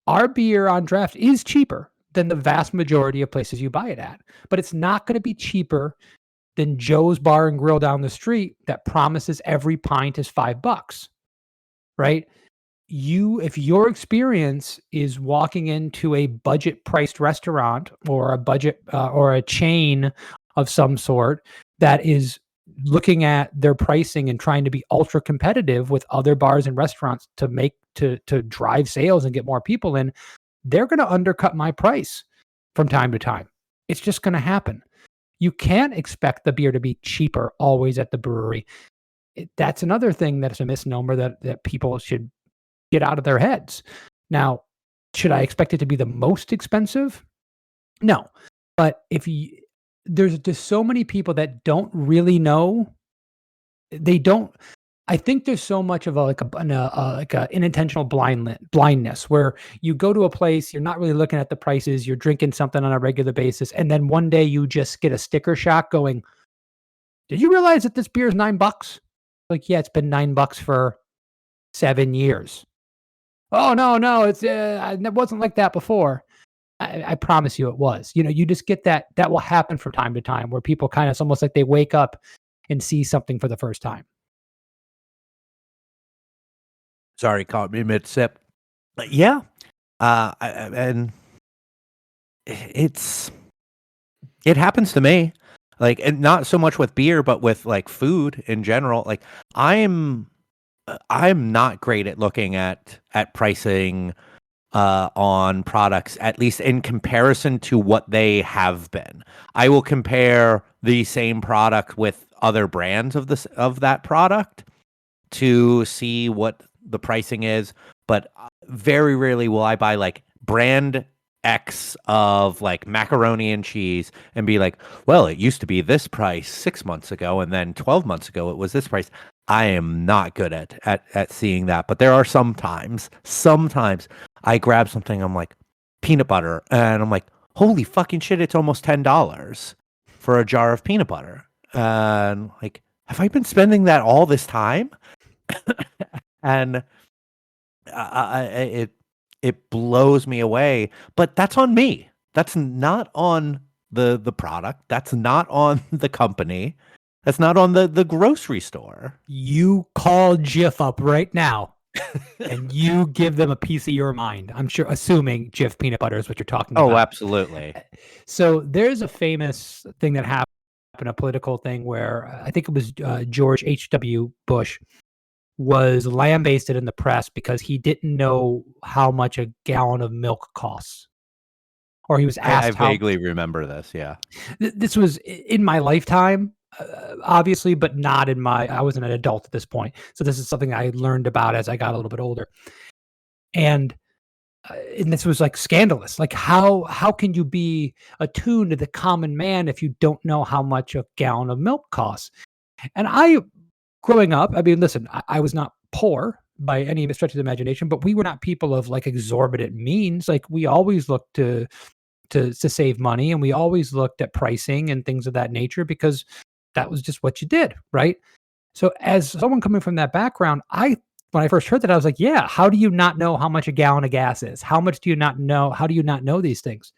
[SPEAKER 3] our beer on draft is cheaper than the vast majority of places you buy it at, but it's not going to be cheaper than Joe's Bar and Grill down the street that promises every pint is $5, right? If your experience is walking into a budget priced restaurant or a budget or a chain of some sort that is looking at their pricing and trying to be ultra competitive with other bars and restaurants to drive sales and get more people in, they're going to undercut my price from time to time. It's just going to happen. You can't expect the beer to be cheaper always at the brewery. That's another thing that's a misnomer that people should get out of their heads. Now, should I expect it to be the most expensive? No. But there's just so many people that don't really know. I think there's so much of a unintentional blindness where you go to a place, you're not really looking at the prices, you're drinking something on a regular basis, and then one day you just get a sticker shock going, did you realize that this beer is $9? Like, yeah, it's been $9 for 7 years. Oh, no, it wasn't like that before. I promise you it was. You just get that will happen from time to time where people kind of, it's almost like they wake up and see something for the first time.
[SPEAKER 1] Sorry, caught me mid sip. Yeah, and it happens to me. Like, and not so much with beer, but with like food in general. Like, I'm not great at looking at pricing on products, at least in comparison to what they have been. I will compare the same product with other brands of that product to see what the pricing is, but very rarely will I buy like brand X of like macaroni and cheese and be like, well, it used to be this price 6 months ago, and then 12 months ago it was this price. I am not good at seeing that, but there are sometimes I grab something, I'm like, peanut butter, and I'm like, holy fucking shit, it's almost $10 for a jar of peanut butter. And like, have I been spending that all this time? And it blows me away, but that's on me. That's not on the product. That's not on the company. That's not on the grocery store.
[SPEAKER 3] You call Jif up right now and you give them a piece of your mind. I'm sure, assuming Jif peanut butter is what you're talking about.
[SPEAKER 1] Oh, absolutely.
[SPEAKER 3] So there's a famous thing that happened, a political thing where I think it was George H.W. Bush was lambasted in the press because he didn't know how much a gallon of milk costs. Or he was asked
[SPEAKER 1] I vaguely remember this, yeah.
[SPEAKER 3] This was in my lifetime, obviously, but not in I wasn't an adult at this point. So this is something I learned about as I got a little bit older. And this was like scandalous. Like, how can you be attuned to the common man if you don't know how much a gallon of milk costs? And growing up, I mean, listen, I was not poor by any stretch of the imagination, but we were not people of like exorbitant means. Like, we always looked to save money, and we always looked at pricing and things of that nature because that was just what you did, right? So as someone coming from that background, when I first heard that, I was like, yeah, how do you not know how much a gallon of gas is? How much do you not know? How do you not know these things?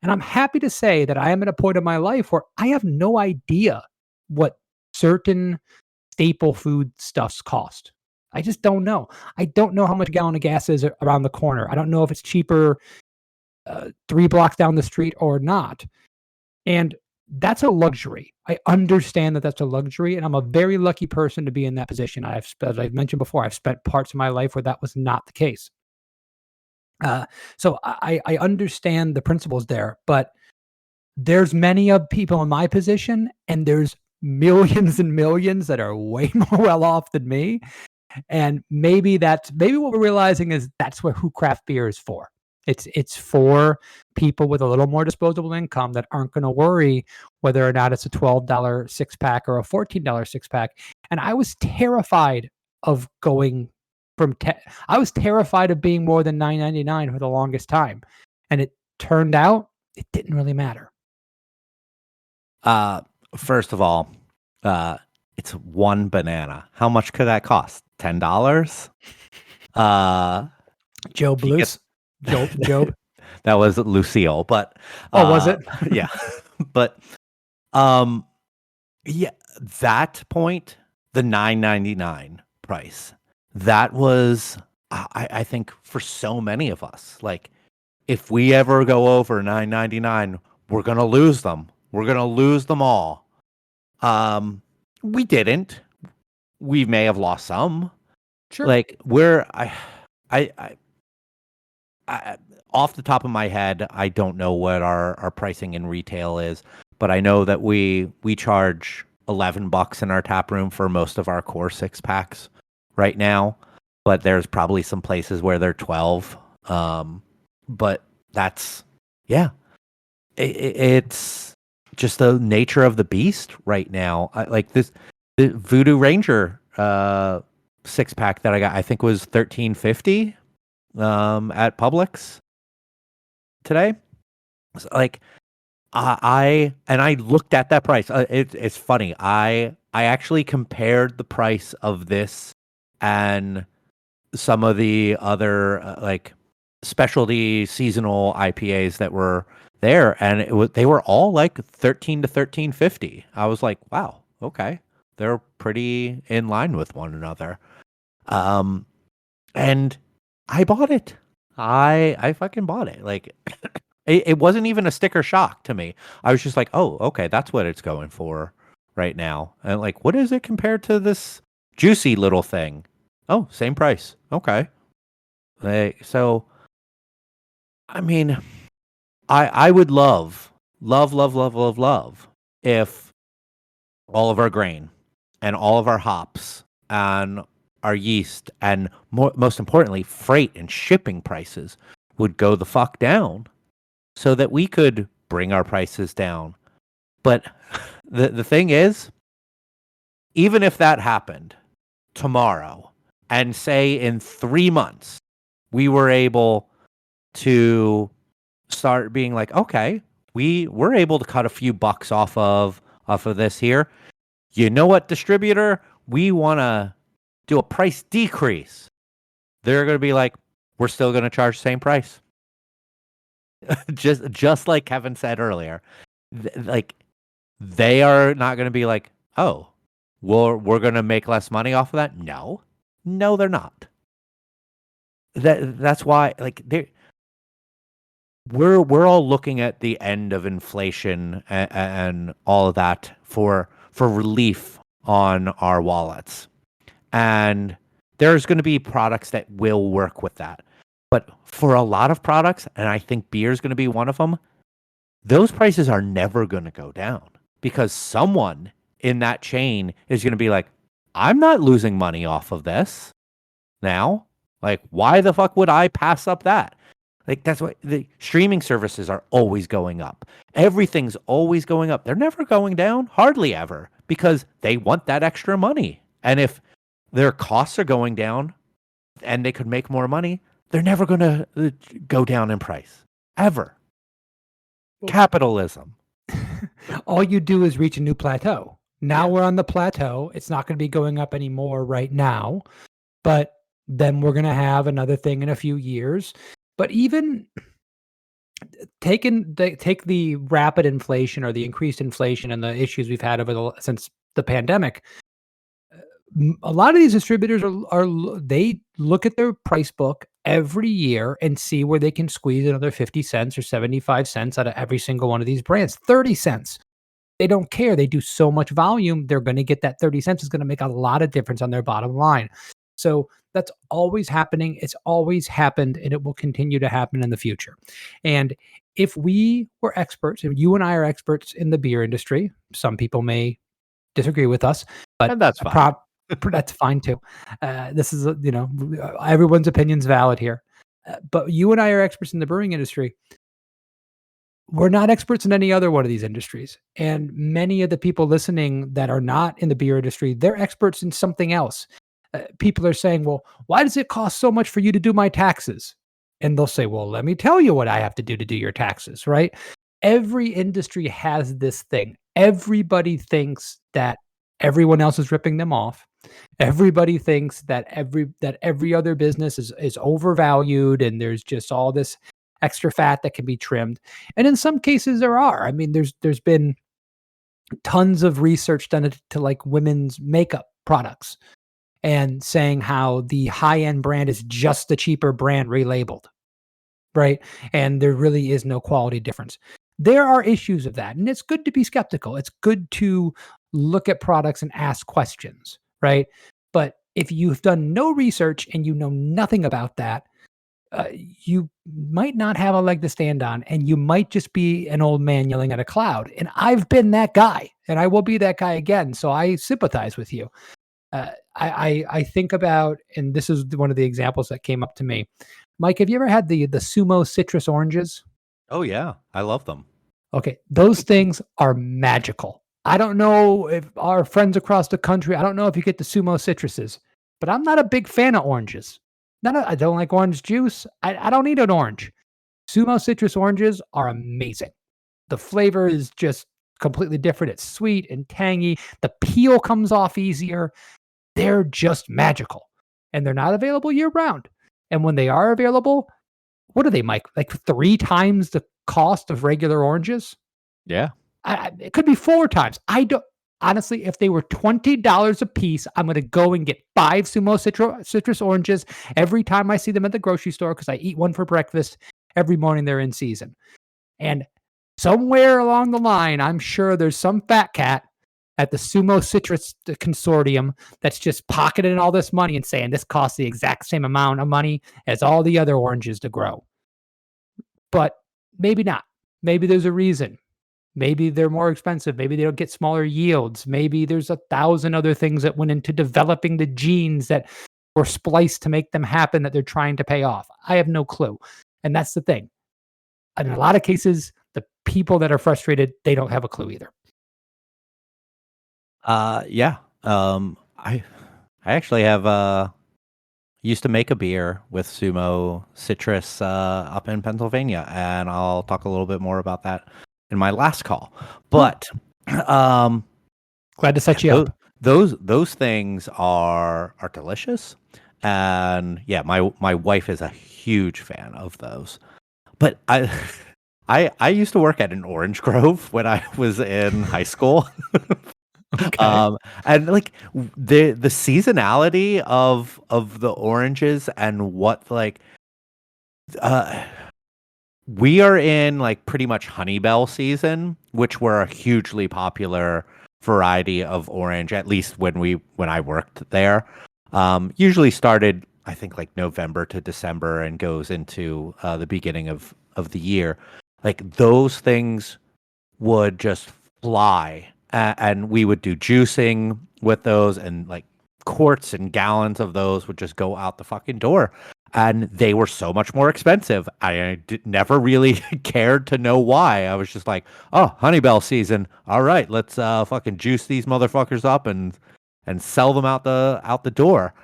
[SPEAKER 3] And I'm happy to say that I am at a point in my life where I have no idea what certain staple food stuffs cost. I just don't know. I don't know how much a gallon of gas is around the corner. I don't know if it's cheaper 3 blocks down the street or not. And that's a luxury. I understand that that's a luxury, and I'm a very lucky person to be in that position. As I've mentioned before, I've spent parts of my life where that was not the case. So I understand the principles there, but there's many of people in my position, and there's millions and millions that are way more well off than me. And maybe what we're realizing is that's who craft beer is for. It's for people with a little more disposable income that aren't going to worry whether or not it's a $12 6-pack or a $14 6-pack. And I was terrified of going I was terrified of being more than $9.99 for the longest time. And it turned out it didn't really matter.
[SPEAKER 1] First of all, it's one banana. How much could that cost? $10?
[SPEAKER 3] Joe Blues. Job.
[SPEAKER 1] That was Lucille, but
[SPEAKER 3] was it?
[SPEAKER 1] Yeah. But Yeah, that point, the 9.99 price, that was, I think, for so many of us, like, if we ever go over 9.99, we're gonna lose them. We're gonna lose them all. We didn't. We may have lost some.
[SPEAKER 3] Sure.
[SPEAKER 1] Like I, I off the top of my head, I don't know what our pricing in retail is, but I know that we charge $11 in our tap room for most of our core six packs right now. But there's probably some places where they're 12. But that's yeah, it's just the nature of the beast right now. Like the Voodoo Ranger six pack that I got, I think was $13.50 at Publix today. So, like I looked at that price. It's funny. I actually compared the price of this and some of the other like specialty seasonal IPAs that were there, and they were all like 13 to 13.50. I was like, wow, okay, they're pretty in line with one another. Um, and I bought it. I fucking bought it. Like it wasn't even a sticker shock to me. I was just like, oh, okay, that's what it's going for right now. And like, what is it compared to this juicy little thing? Oh, same price. Okay. So I mean, I would love if all of our grain and all of our hops and our yeast and most importantly, freight and shipping prices would go the fuck down so that we could bring our prices down. But the thing is, even if that happened tomorrow and say in 3 months, we were able to start being like, okay, we're able to cut a few bucks off of this here. You know what, distributor? We want to do a price decrease. They're going to be like, we're still going to charge the same price. just like Kevin said earlier, like they are not going to be like, oh, we're going to make less money off of that. No, they're not. That's why, like, we're all looking at the end of inflation and all of that for relief on our wallets. And there's going to be products that will work with that. But for a lot of products, and I think beer is going to be one of them, those prices are never going to go down because someone in that chain is going to be like, I'm not losing money off of this now. Like, why the fuck would I pass up that? Like, that's why the streaming services are always going up. Everything's always going up. They're never going down, hardly ever, because they want that extra money. And if their costs are going down and they could make more money, they're never going to go down in price, ever. Capitalism.
[SPEAKER 3] All you do is reach a new plateau. Now we're on the plateau. It's not going to be going up anymore right now, but then we're going to have another thing in a few years. But even take the rapid inflation or the increased inflation and the issues we've had since the pandemic. A lot of these distributors they look at their price book every year and see where they can squeeze another 50 cents or 75 cents out of every single one of these brands. 30 cents. They don't care. They do so much volume. They're going to get that 30 cents is going to make a lot of difference on their bottom line. So that's always happening. It's always happened, and it will continue to happen in the future. And if we were experts, and you and I are experts in the beer industry, some people may disagree with us, but
[SPEAKER 1] and that's fine.
[SPEAKER 3] That's fine too. This is, everyone's opinion's valid here. But you and I are experts in the brewing industry. We're not experts in any other one of these industries. And many of the people listening that are not in the beer industry, they're experts in something else. People are saying, well, why does it cost so much for you to do my taxes? And they'll say, well, let me tell you what I have to do your taxes, right? Every industry has this thing. Everybody thinks that everyone else is ripping them off. Everybody thinks that every other business is overvalued and there's just all this extra fat that can be trimmed. And in some cases there are. I mean, there's been tons of research done to like women's makeup products and saying how the high-end brand is just the cheaper brand relabeled, right? And there really is no quality difference. There are issues of that, and it's good to be skeptical. It's good to look at products and ask questions, right? But if you've done no research and you know nothing about that, you might not have a leg to stand on, and you might just be an old man yelling at a cloud. And I've been that guy, and I will be that guy again. So I sympathize with you. I think about, and this is one of the examples that came up to me. Mike, have you ever had the Sumo citrus oranges?
[SPEAKER 1] Oh yeah, I love them.
[SPEAKER 3] Okay, those things are magical. I don't know if our friends across the country, I don't know if you get the Sumo citruses, but I'm not a big fan of oranges. I don't like orange juice. I don't need an orange. Sumo citrus oranges are amazing. The flavor is just completely different. It's sweet and tangy. The peel comes off easier. They're just magical. And they're not available year round. And when they are available, what are they, Mike? Like 3 times the cost of regular oranges?
[SPEAKER 1] Yeah.
[SPEAKER 3] It could be 4 times. I don't honestly, if they were $20 a piece, I'm going to go and get 5 Sumo citrus oranges every time I see them at the grocery store because I eat one for breakfast every morning they're in season. And somewhere along the line, I'm sure there's some fat cat at the Sumo Citrus Consortium that's just pocketing all this money and saying this costs the exact same amount of money as all the other oranges to grow. But maybe not. Maybe there's a reason. Maybe they're more expensive. Maybe they don't get smaller yields. Maybe there's 1,000 other things that went into developing the genes that were spliced to make them happen that they're trying to pay off. I have no clue. And that's the thing. In a lot of cases, the people that are frustrated, they don't have a clue either.
[SPEAKER 1] Yeah. I actually have used to make a beer with Sumo Citrus up in Pennsylvania, and I'll talk a little bit more about that in my last call. But
[SPEAKER 3] glad to set you up.
[SPEAKER 1] Those things are delicious, and yeah, my wife is a huge fan of those. But I used to work at an orange grove when I was in high school.
[SPEAKER 3] Okay.
[SPEAKER 1] And like the seasonality of the oranges and what like we are in like pretty much Honeybell season, which were a hugely popular variety of orange, at least when I worked there. Usually started I think like November to December and goes into the beginning of the year. Like those things would just fly. And we would do juicing with those, and like quarts and gallons of those would just go out the fucking door. And they were so much more expensive. I never really cared to know why. I was just like, oh, Honeybell season. All right, let's fucking juice these motherfuckers up and sell them out the door.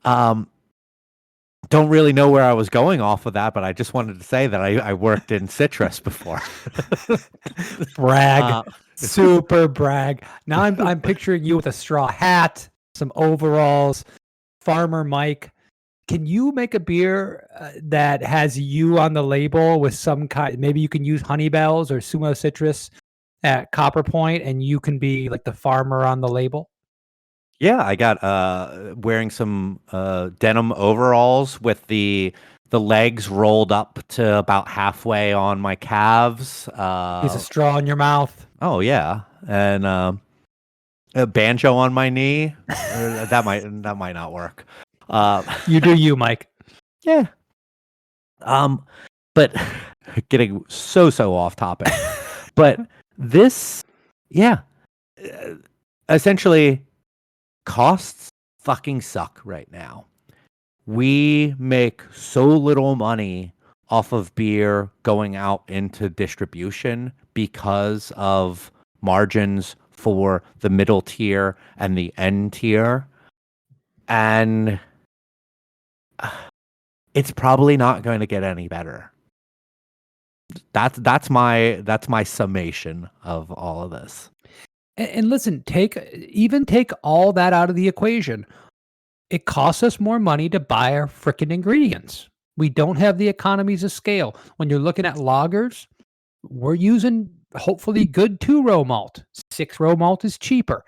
[SPEAKER 1] Don't really know where I was going off of that, but I just wanted to say that I worked in citrus before.
[SPEAKER 3] Brag. Super brag. Now I'm picturing you with a straw hat, some overalls, Farmer Mike. Can you make a beer that has you on the label with some kind? Maybe you can use Honeybells or Sumo Citrus at Copper Point, and you can be like the farmer on the label.
[SPEAKER 1] Yeah, I got wearing some denim overalls with the legs rolled up to about halfway on my calves.
[SPEAKER 3] Use a straw in your mouth.
[SPEAKER 1] Oh yeah, and a banjo on my knee. that might not work.
[SPEAKER 3] You do you, Mike.
[SPEAKER 1] Yeah. But getting so off topic. But this, yeah, essentially, costs fucking suck right now. We make so little money off of beer going out into distribution because of margins for the middle tier and the end tier. And it's probably not going to get any better. That's my summation of all of this.
[SPEAKER 3] And listen, take all that out of the equation. It costs us more money to buy our freaking ingredients. We don't have the economies of scale. When you're looking at lagers, we're using hopefully good 2-row malt. 6-row malt is cheaper.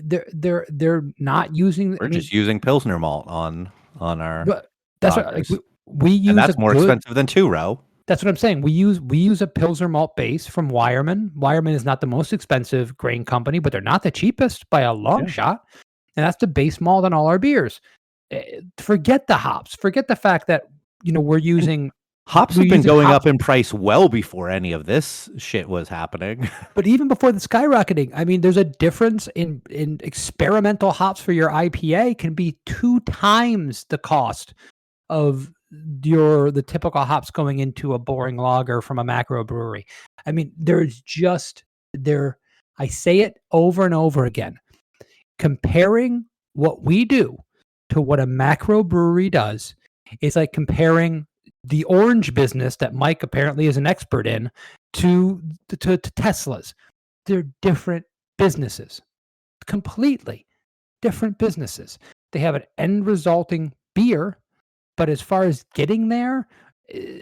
[SPEAKER 3] They're not using.
[SPEAKER 1] We're just using Pilsner malt on our.
[SPEAKER 3] But that's what, like,
[SPEAKER 1] lagers.
[SPEAKER 3] we use
[SPEAKER 1] And that's more
[SPEAKER 3] good,
[SPEAKER 1] expensive than 2-row.
[SPEAKER 3] That's what I'm saying. We use a Pilsner malt base from Weyermann. Weyermann is not the most expensive grain company, but they're not the cheapest by a long shot. And that's the base malt on all our beers. Forget the hops. Forget the fact that we're using
[SPEAKER 1] hops have been going up in price well before any of this shit was happening.
[SPEAKER 3] But even before the skyrocketing, I mean, there's a difference in experimental hops for your IPA can be 2 times the cost of the typical hops going into a boring lager from a macro brewery. I mean, I say it over and over again. Comparing what we do to what a macro brewery does is like comparing the orange business that Mike apparently is an expert in to Tesla's. They're different businesses, completely different businesses. They have an end resulting beer, but as far as getting there,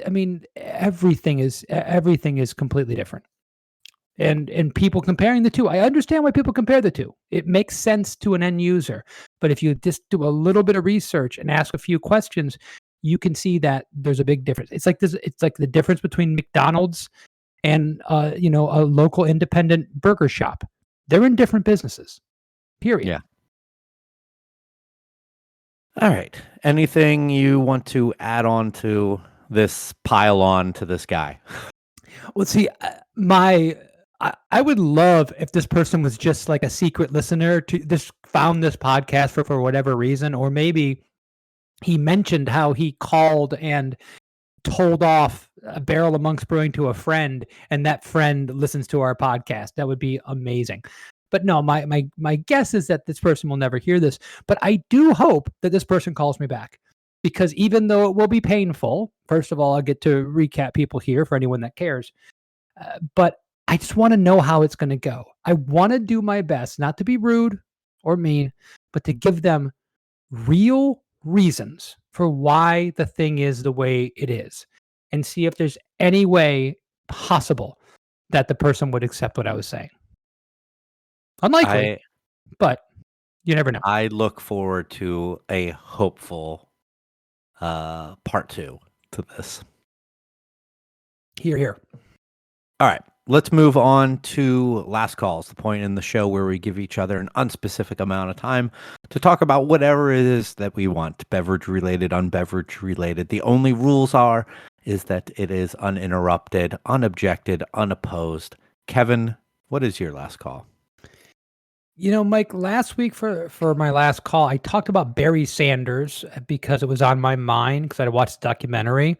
[SPEAKER 3] I mean, everything is completely different. And people comparing the two, I understand why people compare the two. It makes sense to an end user. But if you just do a little bit of research and ask a few questions, you can see that there's a big difference. It's like the difference between McDonald's and a local independent burger shop. They're in different businesses. Period.
[SPEAKER 1] Yeah. All right. Anything you want to add on to this pile on to this guy?
[SPEAKER 3] Well, see, I would love if this person was just like a secret listener to this, found this podcast for whatever reason, or maybe he mentioned how he called and told off a Barrel of Monks Brewing to a friend, and that friend listens to our podcast. That would be amazing. But no, my guess is that this person will never hear this. But I do hope that this person calls me back, because even though it will be painful, first of all, I'll get to recap people here for anyone that cares. But I just want to know how it's going to go. I want to do my best, not to be rude or mean, but to give them real reasons for why the thing is the way it is, and see if there's any way possible that the person would accept what I was saying. Unlikely, but you never know.
[SPEAKER 1] I look forward to a hopeful part 2 to this.
[SPEAKER 3] Here.
[SPEAKER 1] All right. Let's move on to last calls, the point in the show where we give each other an unspecific amount of time to talk about whatever it is that we want, beverage related, unbeverage related. The only rules is that it is uninterrupted, unobjected, unopposed. Kevin, what is your last call?
[SPEAKER 3] Mike, last week for my last call, I talked about Barry Sanders because it was on my mind because I watched the documentary.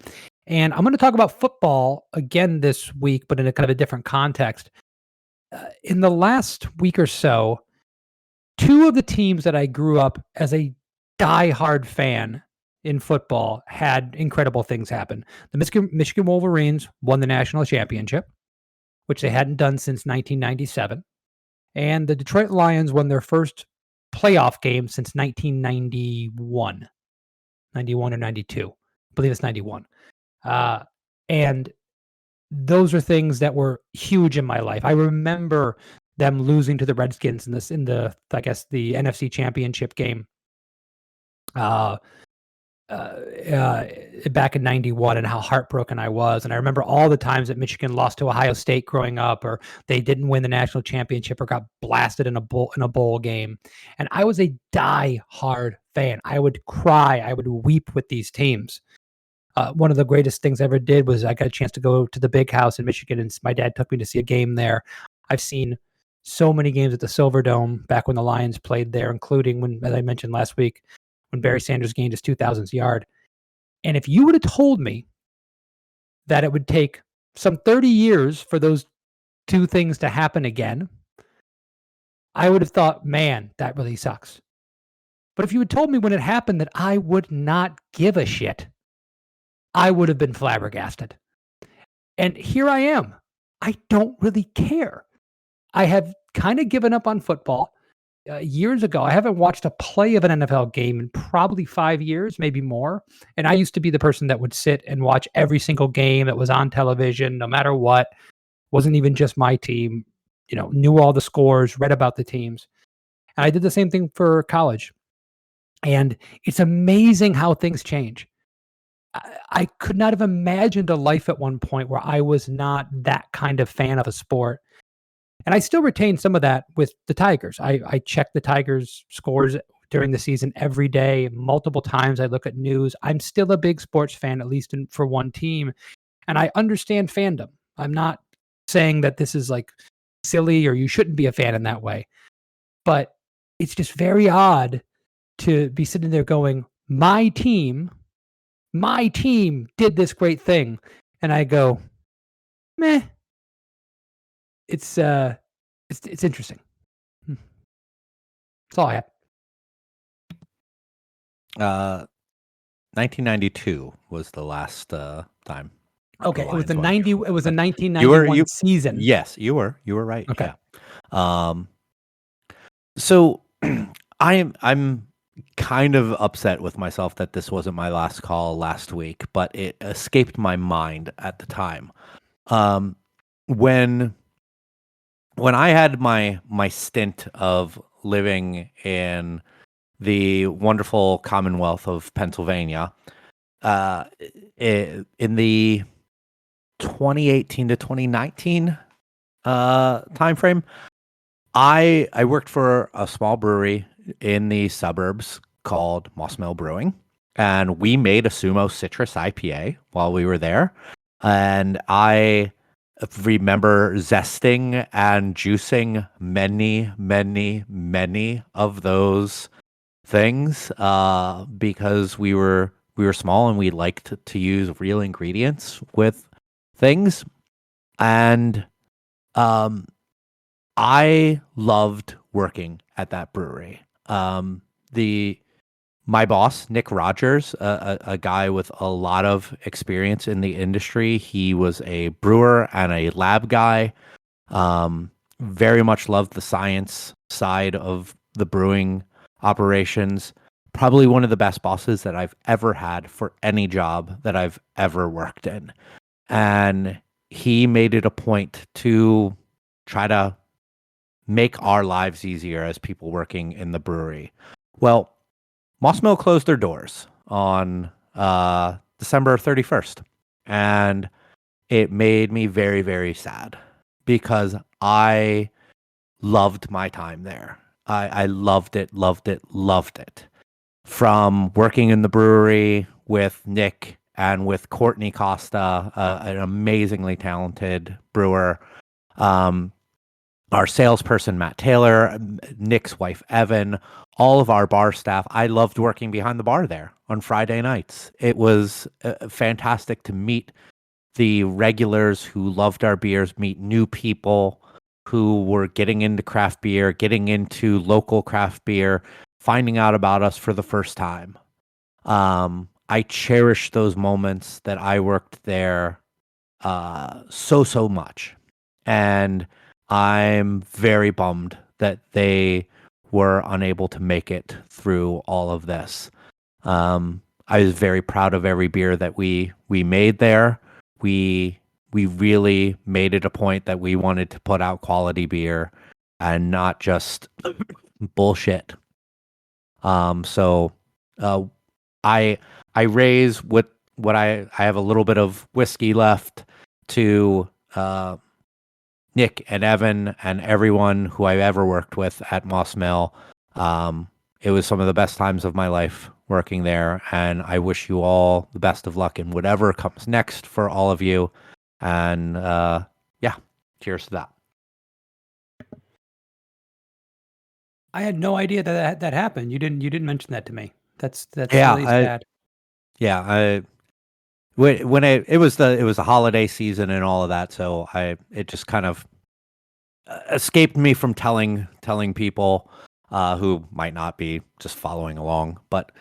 [SPEAKER 3] And I'm going to talk about football again this week, but in a kind of a different context. In the last week or so, 2 of the teams that I grew up as a diehard fan in football had incredible things happen. The Michigan Wolverines won the national championship, which they hadn't done since 1997. And the Detroit Lions won their first playoff game since 1991. 91 or 92. I believe it's 91. And those are things that were huge in my life. I remember them losing to the Redskins in the NFC Championship game back in 91, and how heartbroken I was. And I remember all the times that Michigan lost to Ohio State growing up, or they didn't win the national championship, or got blasted in a bowl game. And I was a die-hard fan. I would cry. I would weep with these teams. One of the greatest things I ever did was I got a chance to go to the Big House in Michigan, and my dad took me to see a game there. I've seen so many games at the Silverdome back when the Lions played there, including when, as I mentioned last week, when Barry Sanders gained his 2,000th yard. And if you would have told me that it would take some 30 years for those 2 things to happen again, I would have thought, man, that really sucks. But if you had told me when it happened that I would not give a shit, I would have been flabbergasted. And here I am. I don't really care. I have kind of given up on football. Years ago, I haven't watched a play of an NFL game in probably 5 years, maybe more. And I used to be the person that would sit and watch every single game that was on television, no matter what. Wasn't even just my team, knew all the scores, read about the teams. And I did the same thing for college. And it's amazing how things change. I could not have imagined a life at one point where I was not that kind of fan of a sport. And I still retain some of that with the Tigers. I check the Tigers scores during the season every day, multiple times. I look at news. I'm still a big sports fan, at least for one team. And I understand fandom. I'm not saying that this is like silly or you shouldn't be a fan in that way. But it's just very odd to be sitting there going, my team did this great thing. And I go, meh. It's interesting. That's all I have.
[SPEAKER 1] 1992 was the last time.
[SPEAKER 3] Okay,
[SPEAKER 1] the
[SPEAKER 3] it was the
[SPEAKER 1] Lions won.
[SPEAKER 3] 90. It was the 1991 season.
[SPEAKER 1] Yes, you were right.
[SPEAKER 3] Okay.
[SPEAKER 1] Yeah. So I'm kind of upset with myself that this wasn't my last call last week, but it escaped my mind at the time. When I had my stint of living in the wonderful Commonwealth of Pennsylvania, in the 2018 to 2019 timeframe, I worked for a small brewery in the suburbs called Moss Mill Brewing, and we made a Sumo Citrus IPA while we were there. And I remember zesting and juicing many, many, many of those things because we were small and we liked to use real ingredients with things. And I loved working at that brewery. My boss, Nick Rogers, a guy with a lot of experience in the industry. He was a brewer and a lab guy. Very much loved the science side of the brewing operations. Probably one of the best bosses that I've ever had for any job that I've ever worked in. And he made it a point to try to make our lives easier as people working in the brewery. Well, Moss Mill closed their doors on December 31st. And it made me very, very sad because I loved my time there. I loved it. From working in the brewery with Nick and with Courtney Costa, an amazingly talented brewer. Our salesperson, Matt Taylor, Nick's wife, Evan, all of our bar staff. I loved working behind the bar there on Friday nights. It was fantastic to meet the regulars who loved our beers, meet new people who were getting into craft beer, getting into local craft beer, finding out about us for the first time. I cherish those moments that I worked there so much. And I'm very bummed that they were unable to make it through all of this. I was very proud of every beer that we made there. We really made it a point that we wanted to put out quality beer and not just bullshit. So I raise what I have a little bit of whiskey left to Nick and Evan and everyone who I've ever worked with at Moss Mill. It was some of the best times of my life working there, and I wish you all the best of luck in whatever comes next for all of you. And yeah, cheers to that.
[SPEAKER 3] I had no idea that happened. You didn't mention that to me. That's
[SPEAKER 1] Yeah,
[SPEAKER 3] really sad.
[SPEAKER 1] When it was the holiday season and all of that, so it just kind of escaped me from telling people who might not be just following along. But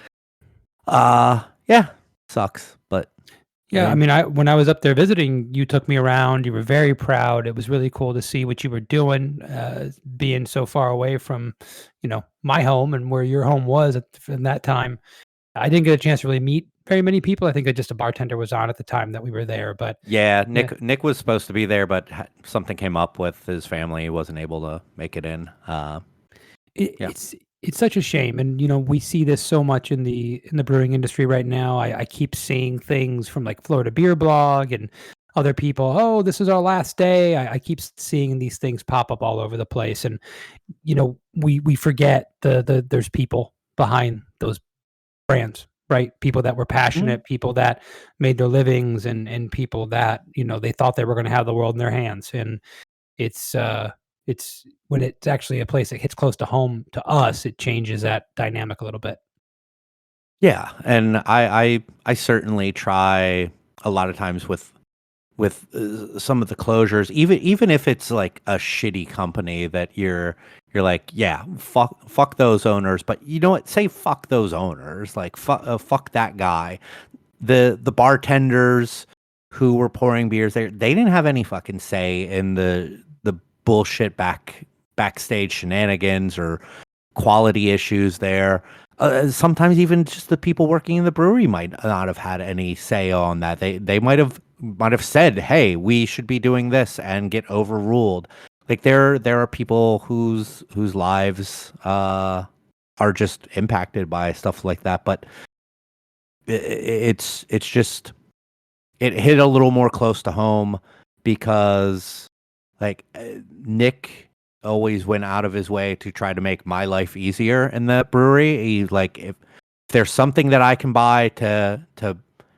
[SPEAKER 1] yeah, sucks. But
[SPEAKER 3] yeah, I mean, when I was up there visiting, you took me around. You were very proud. It was really cool to see what you were doing, being so far away from, my home and where your home was in that time. I didn't get a chance to really meet very many people. I think just a bartender was on at the time that we were there. But
[SPEAKER 1] Yeah, Nick was supposed to be there, but something came up with his family. He wasn't able to make it in. Yeah.
[SPEAKER 3] It's such a shame, and we see this so much in the brewing industry right now. I keep seeing things from like Florida Beer Blog and other people. Oh, this is our last day. I keep seeing these things pop up all over the place, and we forget there's people behind those brands, right? People that were passionate, people that made their livings, and people that they thought they were going to have the world in their hands. And it's when it's actually a place that hits close to home to us, it changes that dynamic a little bit.
[SPEAKER 1] Yeah, and I certainly try a lot of times with some of the closures, even if it's like a shitty company that you're like, yeah, fuck those owners, but you know what? Say fuck those owners, like fuck that guy. The bartenders who were pouring beers there, they didn't have any fucking say in the bullshit backstage shenanigans or quality issues there. Sometimes even just the people working in the brewery might not have had any say on that. They might have said, "Hey, we should be doing this," and get overruled. Like there are people whose lives are just impacted by stuff like that. But it's just it hit a little more close to home because like Nick always went out of his way to try to make my life easier in the brewery. He like, if there's something that I can buy to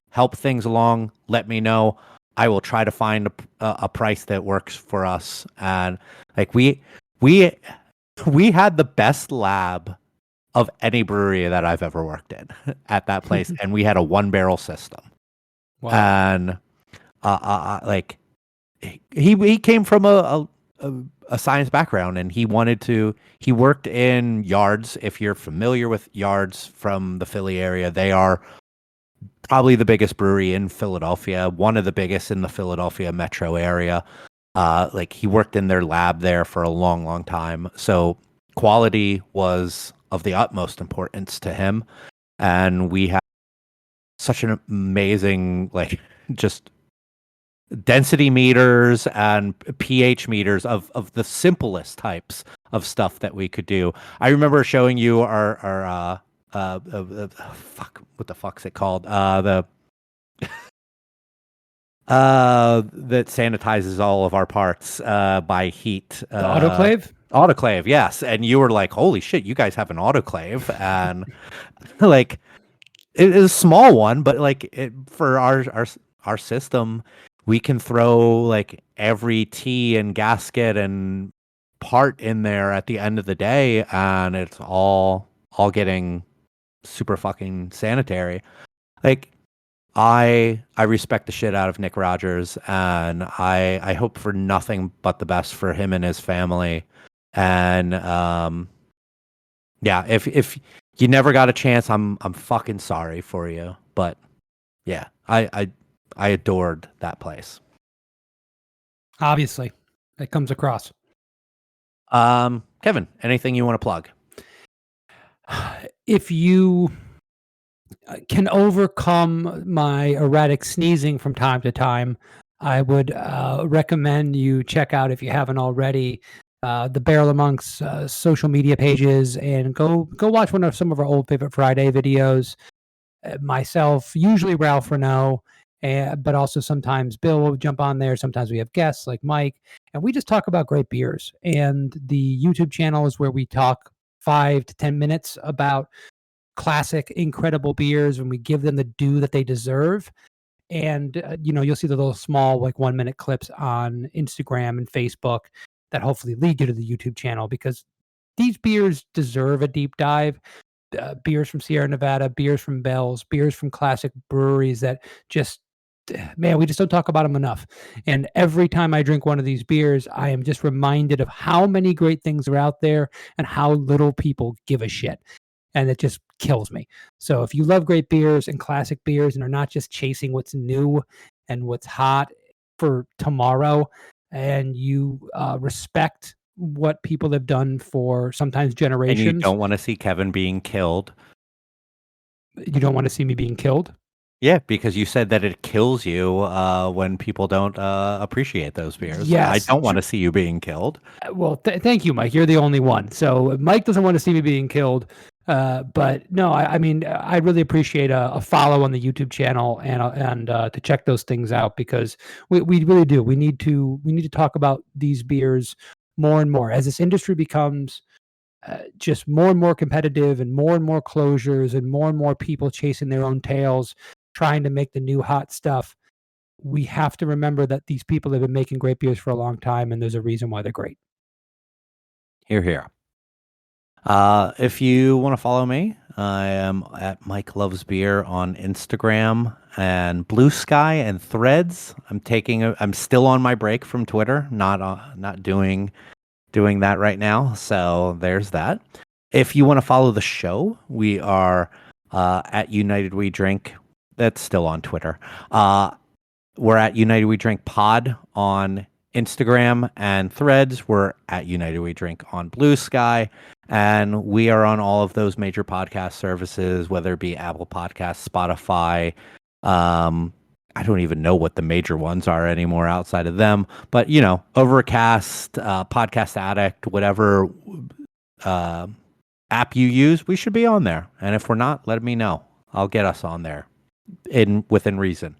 [SPEAKER 1] help things along, let me know. I will try to find a price that works for us. And like we had the best lab of any brewery that I've ever worked in at that place, and we had a 1-barrel system. Wow. And like he came from a science background, and he worked in Yards. If you're familiar with Yards from the Philly area, they are probably the biggest brewery in Philadelphia, one of the biggest in the Philadelphia metro area. Like he worked in their lab there for a long, long time. So quality was of the utmost importance to him. And we had such an amazing, like, just density meters and pH meters of the simplest types of stuff that we could do. I remember showing you our fuck, what the fuck's it called? That sanitizes all of our parts by heat.
[SPEAKER 3] The autoclave?
[SPEAKER 1] Autoclave, yes. And you were like, holy shit, you guys have an autoclave. And like, it is a small one, but like for our system, we can throw like every tea and gasket and part in there at the end of the day, and it's all getting super fucking sanitary. Like I respect the shit out of Nick Rogers, and I hope for nothing but the best for him and his family. And yeah, if you never got a chance, I'm fucking sorry for you. But yeah, I adored that place.
[SPEAKER 3] Obviously, it comes across.
[SPEAKER 1] Kevin, anything you want to plug?
[SPEAKER 3] If you can overcome my erratic sneezing from time to time, I would recommend you check out, if you haven't already, the Barrel of Monks social media pages, and go watch some of our old Favorite Friday videos. Myself, usually Ralph Renault, but also sometimes Bill will jump on there. Sometimes we have guests like Mike, and we just talk about great beers. And the YouTube channel is where we talk 5 to 10 minutes about classic, incredible beers, and we give them the due that they deserve. And you'll see the little small, like 1-minute clips on Instagram and Facebook that hopefully lead you to the YouTube channel, because these beers deserve a deep dive. Beers from Sierra Nevada, beers from Bell's, beers from classic breweries that just, man, we just don't talk about them enough. And every time I drink one of these beers, I am just reminded of how many great things are out there and how little people give a shit. And it just kills me. So if you love great beers and classic beers and are not just chasing what's new and what's hot for tomorrow, and you respect what people have done for sometimes generations.
[SPEAKER 1] And you don't want to see Kevin being killed.
[SPEAKER 3] You don't want to see me being killed?
[SPEAKER 1] Yeah, because you said that it kills you when people don't appreciate those beers. I
[SPEAKER 3] Yes.
[SPEAKER 1] don't want to see you being killed.
[SPEAKER 3] Well, thank you, Mike. You're the only one. So Mike doesn't want to see me being killed. But no, I mean, I really appreciate a follow on the YouTube channel and to check those things out because we really do. We need to talk about these beers more and more as this industry becomes just more and more competitive and more closures and more people chasing their own tails, trying to make the new hot stuff. We have to remember that these people have been making great beers for a long time, and there's a reason why they're great.
[SPEAKER 1] Here, here. If you want to follow me, I am at Mike Loves Beer on Instagram and Blue Sky and Threads. I'm still on my break from Twitter, not doing that right now. So there's that. If you want to follow the show, we are at United We Drink. That's still on Twitter. We're at United We Drink Pod on Instagram and Threads. We're at United We Drink on Blue Sky. And we are on all of those major podcast services, whether it be Apple Podcasts, Spotify. I don't even know what the major ones are anymore outside of them. But, Overcast, Podcast Addict, whatever app you use, we should be on there. And if we're not, let me know. I'll get us on there within reason.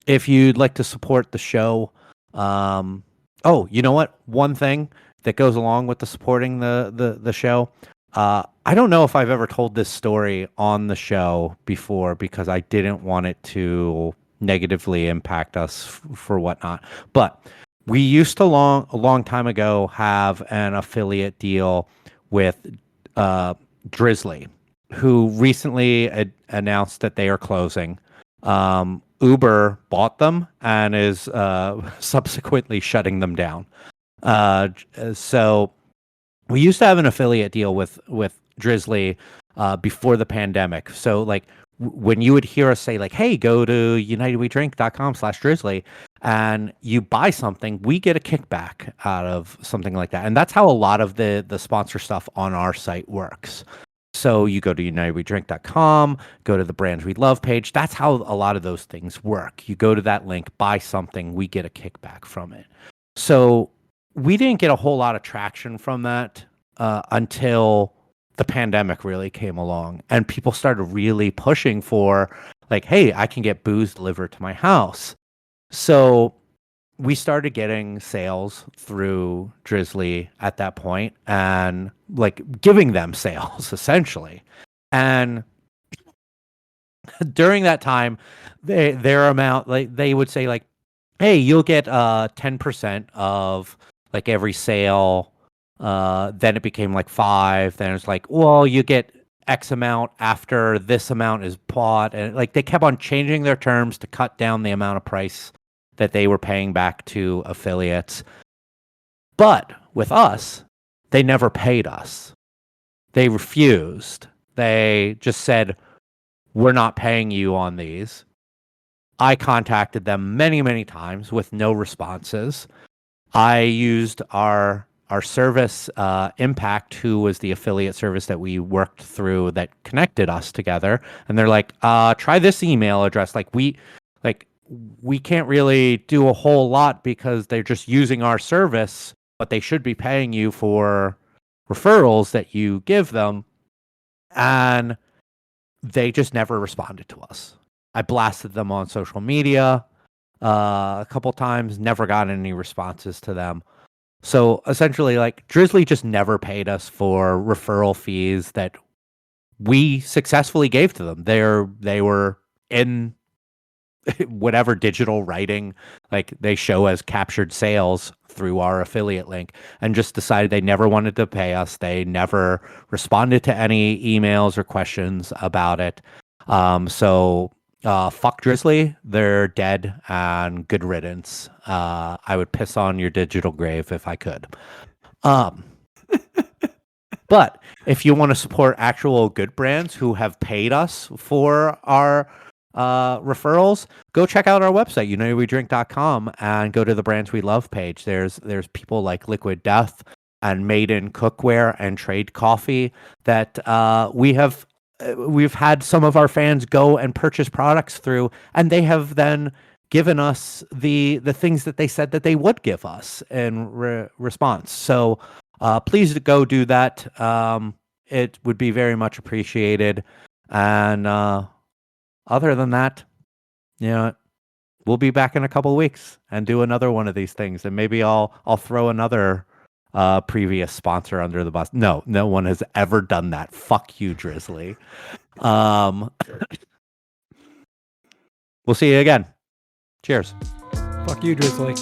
[SPEAKER 1] If you'd like to support the show, you know what? One thing that goes along with the supporting the show. I don't know if I've ever told this story on the show before because I didn't want it to negatively impact us for whatnot. But we used to a long time ago have an affiliate deal with Drizzly, who recently announced that they are closing. Uber bought them and is subsequently shutting them down. So we used to have an affiliate deal with Drizzly before the pandemic. So like when you would hear us say like, hey, go to unitedwedrink.com/Drizzly and you buy something, we get a kickback out of something like that. And that's how a lot of the sponsor stuff on our site works. So you go to unitedwedrink.com, go to the Brands We Love page. That's how a lot of those things work. You go to that link, buy something, we get a kickback from it. So we didn't get a whole lot of traction from that until the pandemic really came along and people started really pushing for like, hey, I can get booze delivered to my house. So we started getting sales through Drizzly at that point and like giving them sales essentially. And during that time, their amount, like they would say like, hey, you'll get 10% of like every sale. Then it became like 5. Then it's like, well, you get X amount after this amount is bought. And like they kept on changing their terms to cut down the amount of price that they were paying back to affiliates. But with us, they never paid us. They refused. They just said, we're not paying you on these. I contacted them many, many times with no responses. I used our service, Impact, who was the affiliate service that we worked through that connected us together. And they're like, try this email address. We can't really do a whole lot because they're just using our service, but they should be paying you for referrals that you give them. And they just never responded to us. I blasted them on social media a couple times, never got any responses to them. So essentially, like Drizzly just never paid us for referral fees that we successfully gave to them. They were in whatever digital writing, like they show as captured sales through our affiliate link, and just decided they never wanted to pay us. They never responded to any emails or questions about it. So fuck Drizzly, they're dead and good riddance. I would piss on your digital grave if I could. But if you want to support actual good brands who have paid us for our referrals, go check out our website, unitedwedrink.com, and go to the Brands We Love page. There's people like Liquid Death and Made in Cookware and Trade Coffee that we have we've had some of our fans go and purchase products through, and they have then given us the things that they said that they would give us in response. So please go do that. It would be very much appreciated. And other than that, we'll be back in a couple of weeks and do another one of these things, and maybe I'll throw another previous sponsor under the bus. No one has ever done that. Fuck you, Drizzly. We'll see you again. Cheers.
[SPEAKER 3] Fuck you, Drizzly.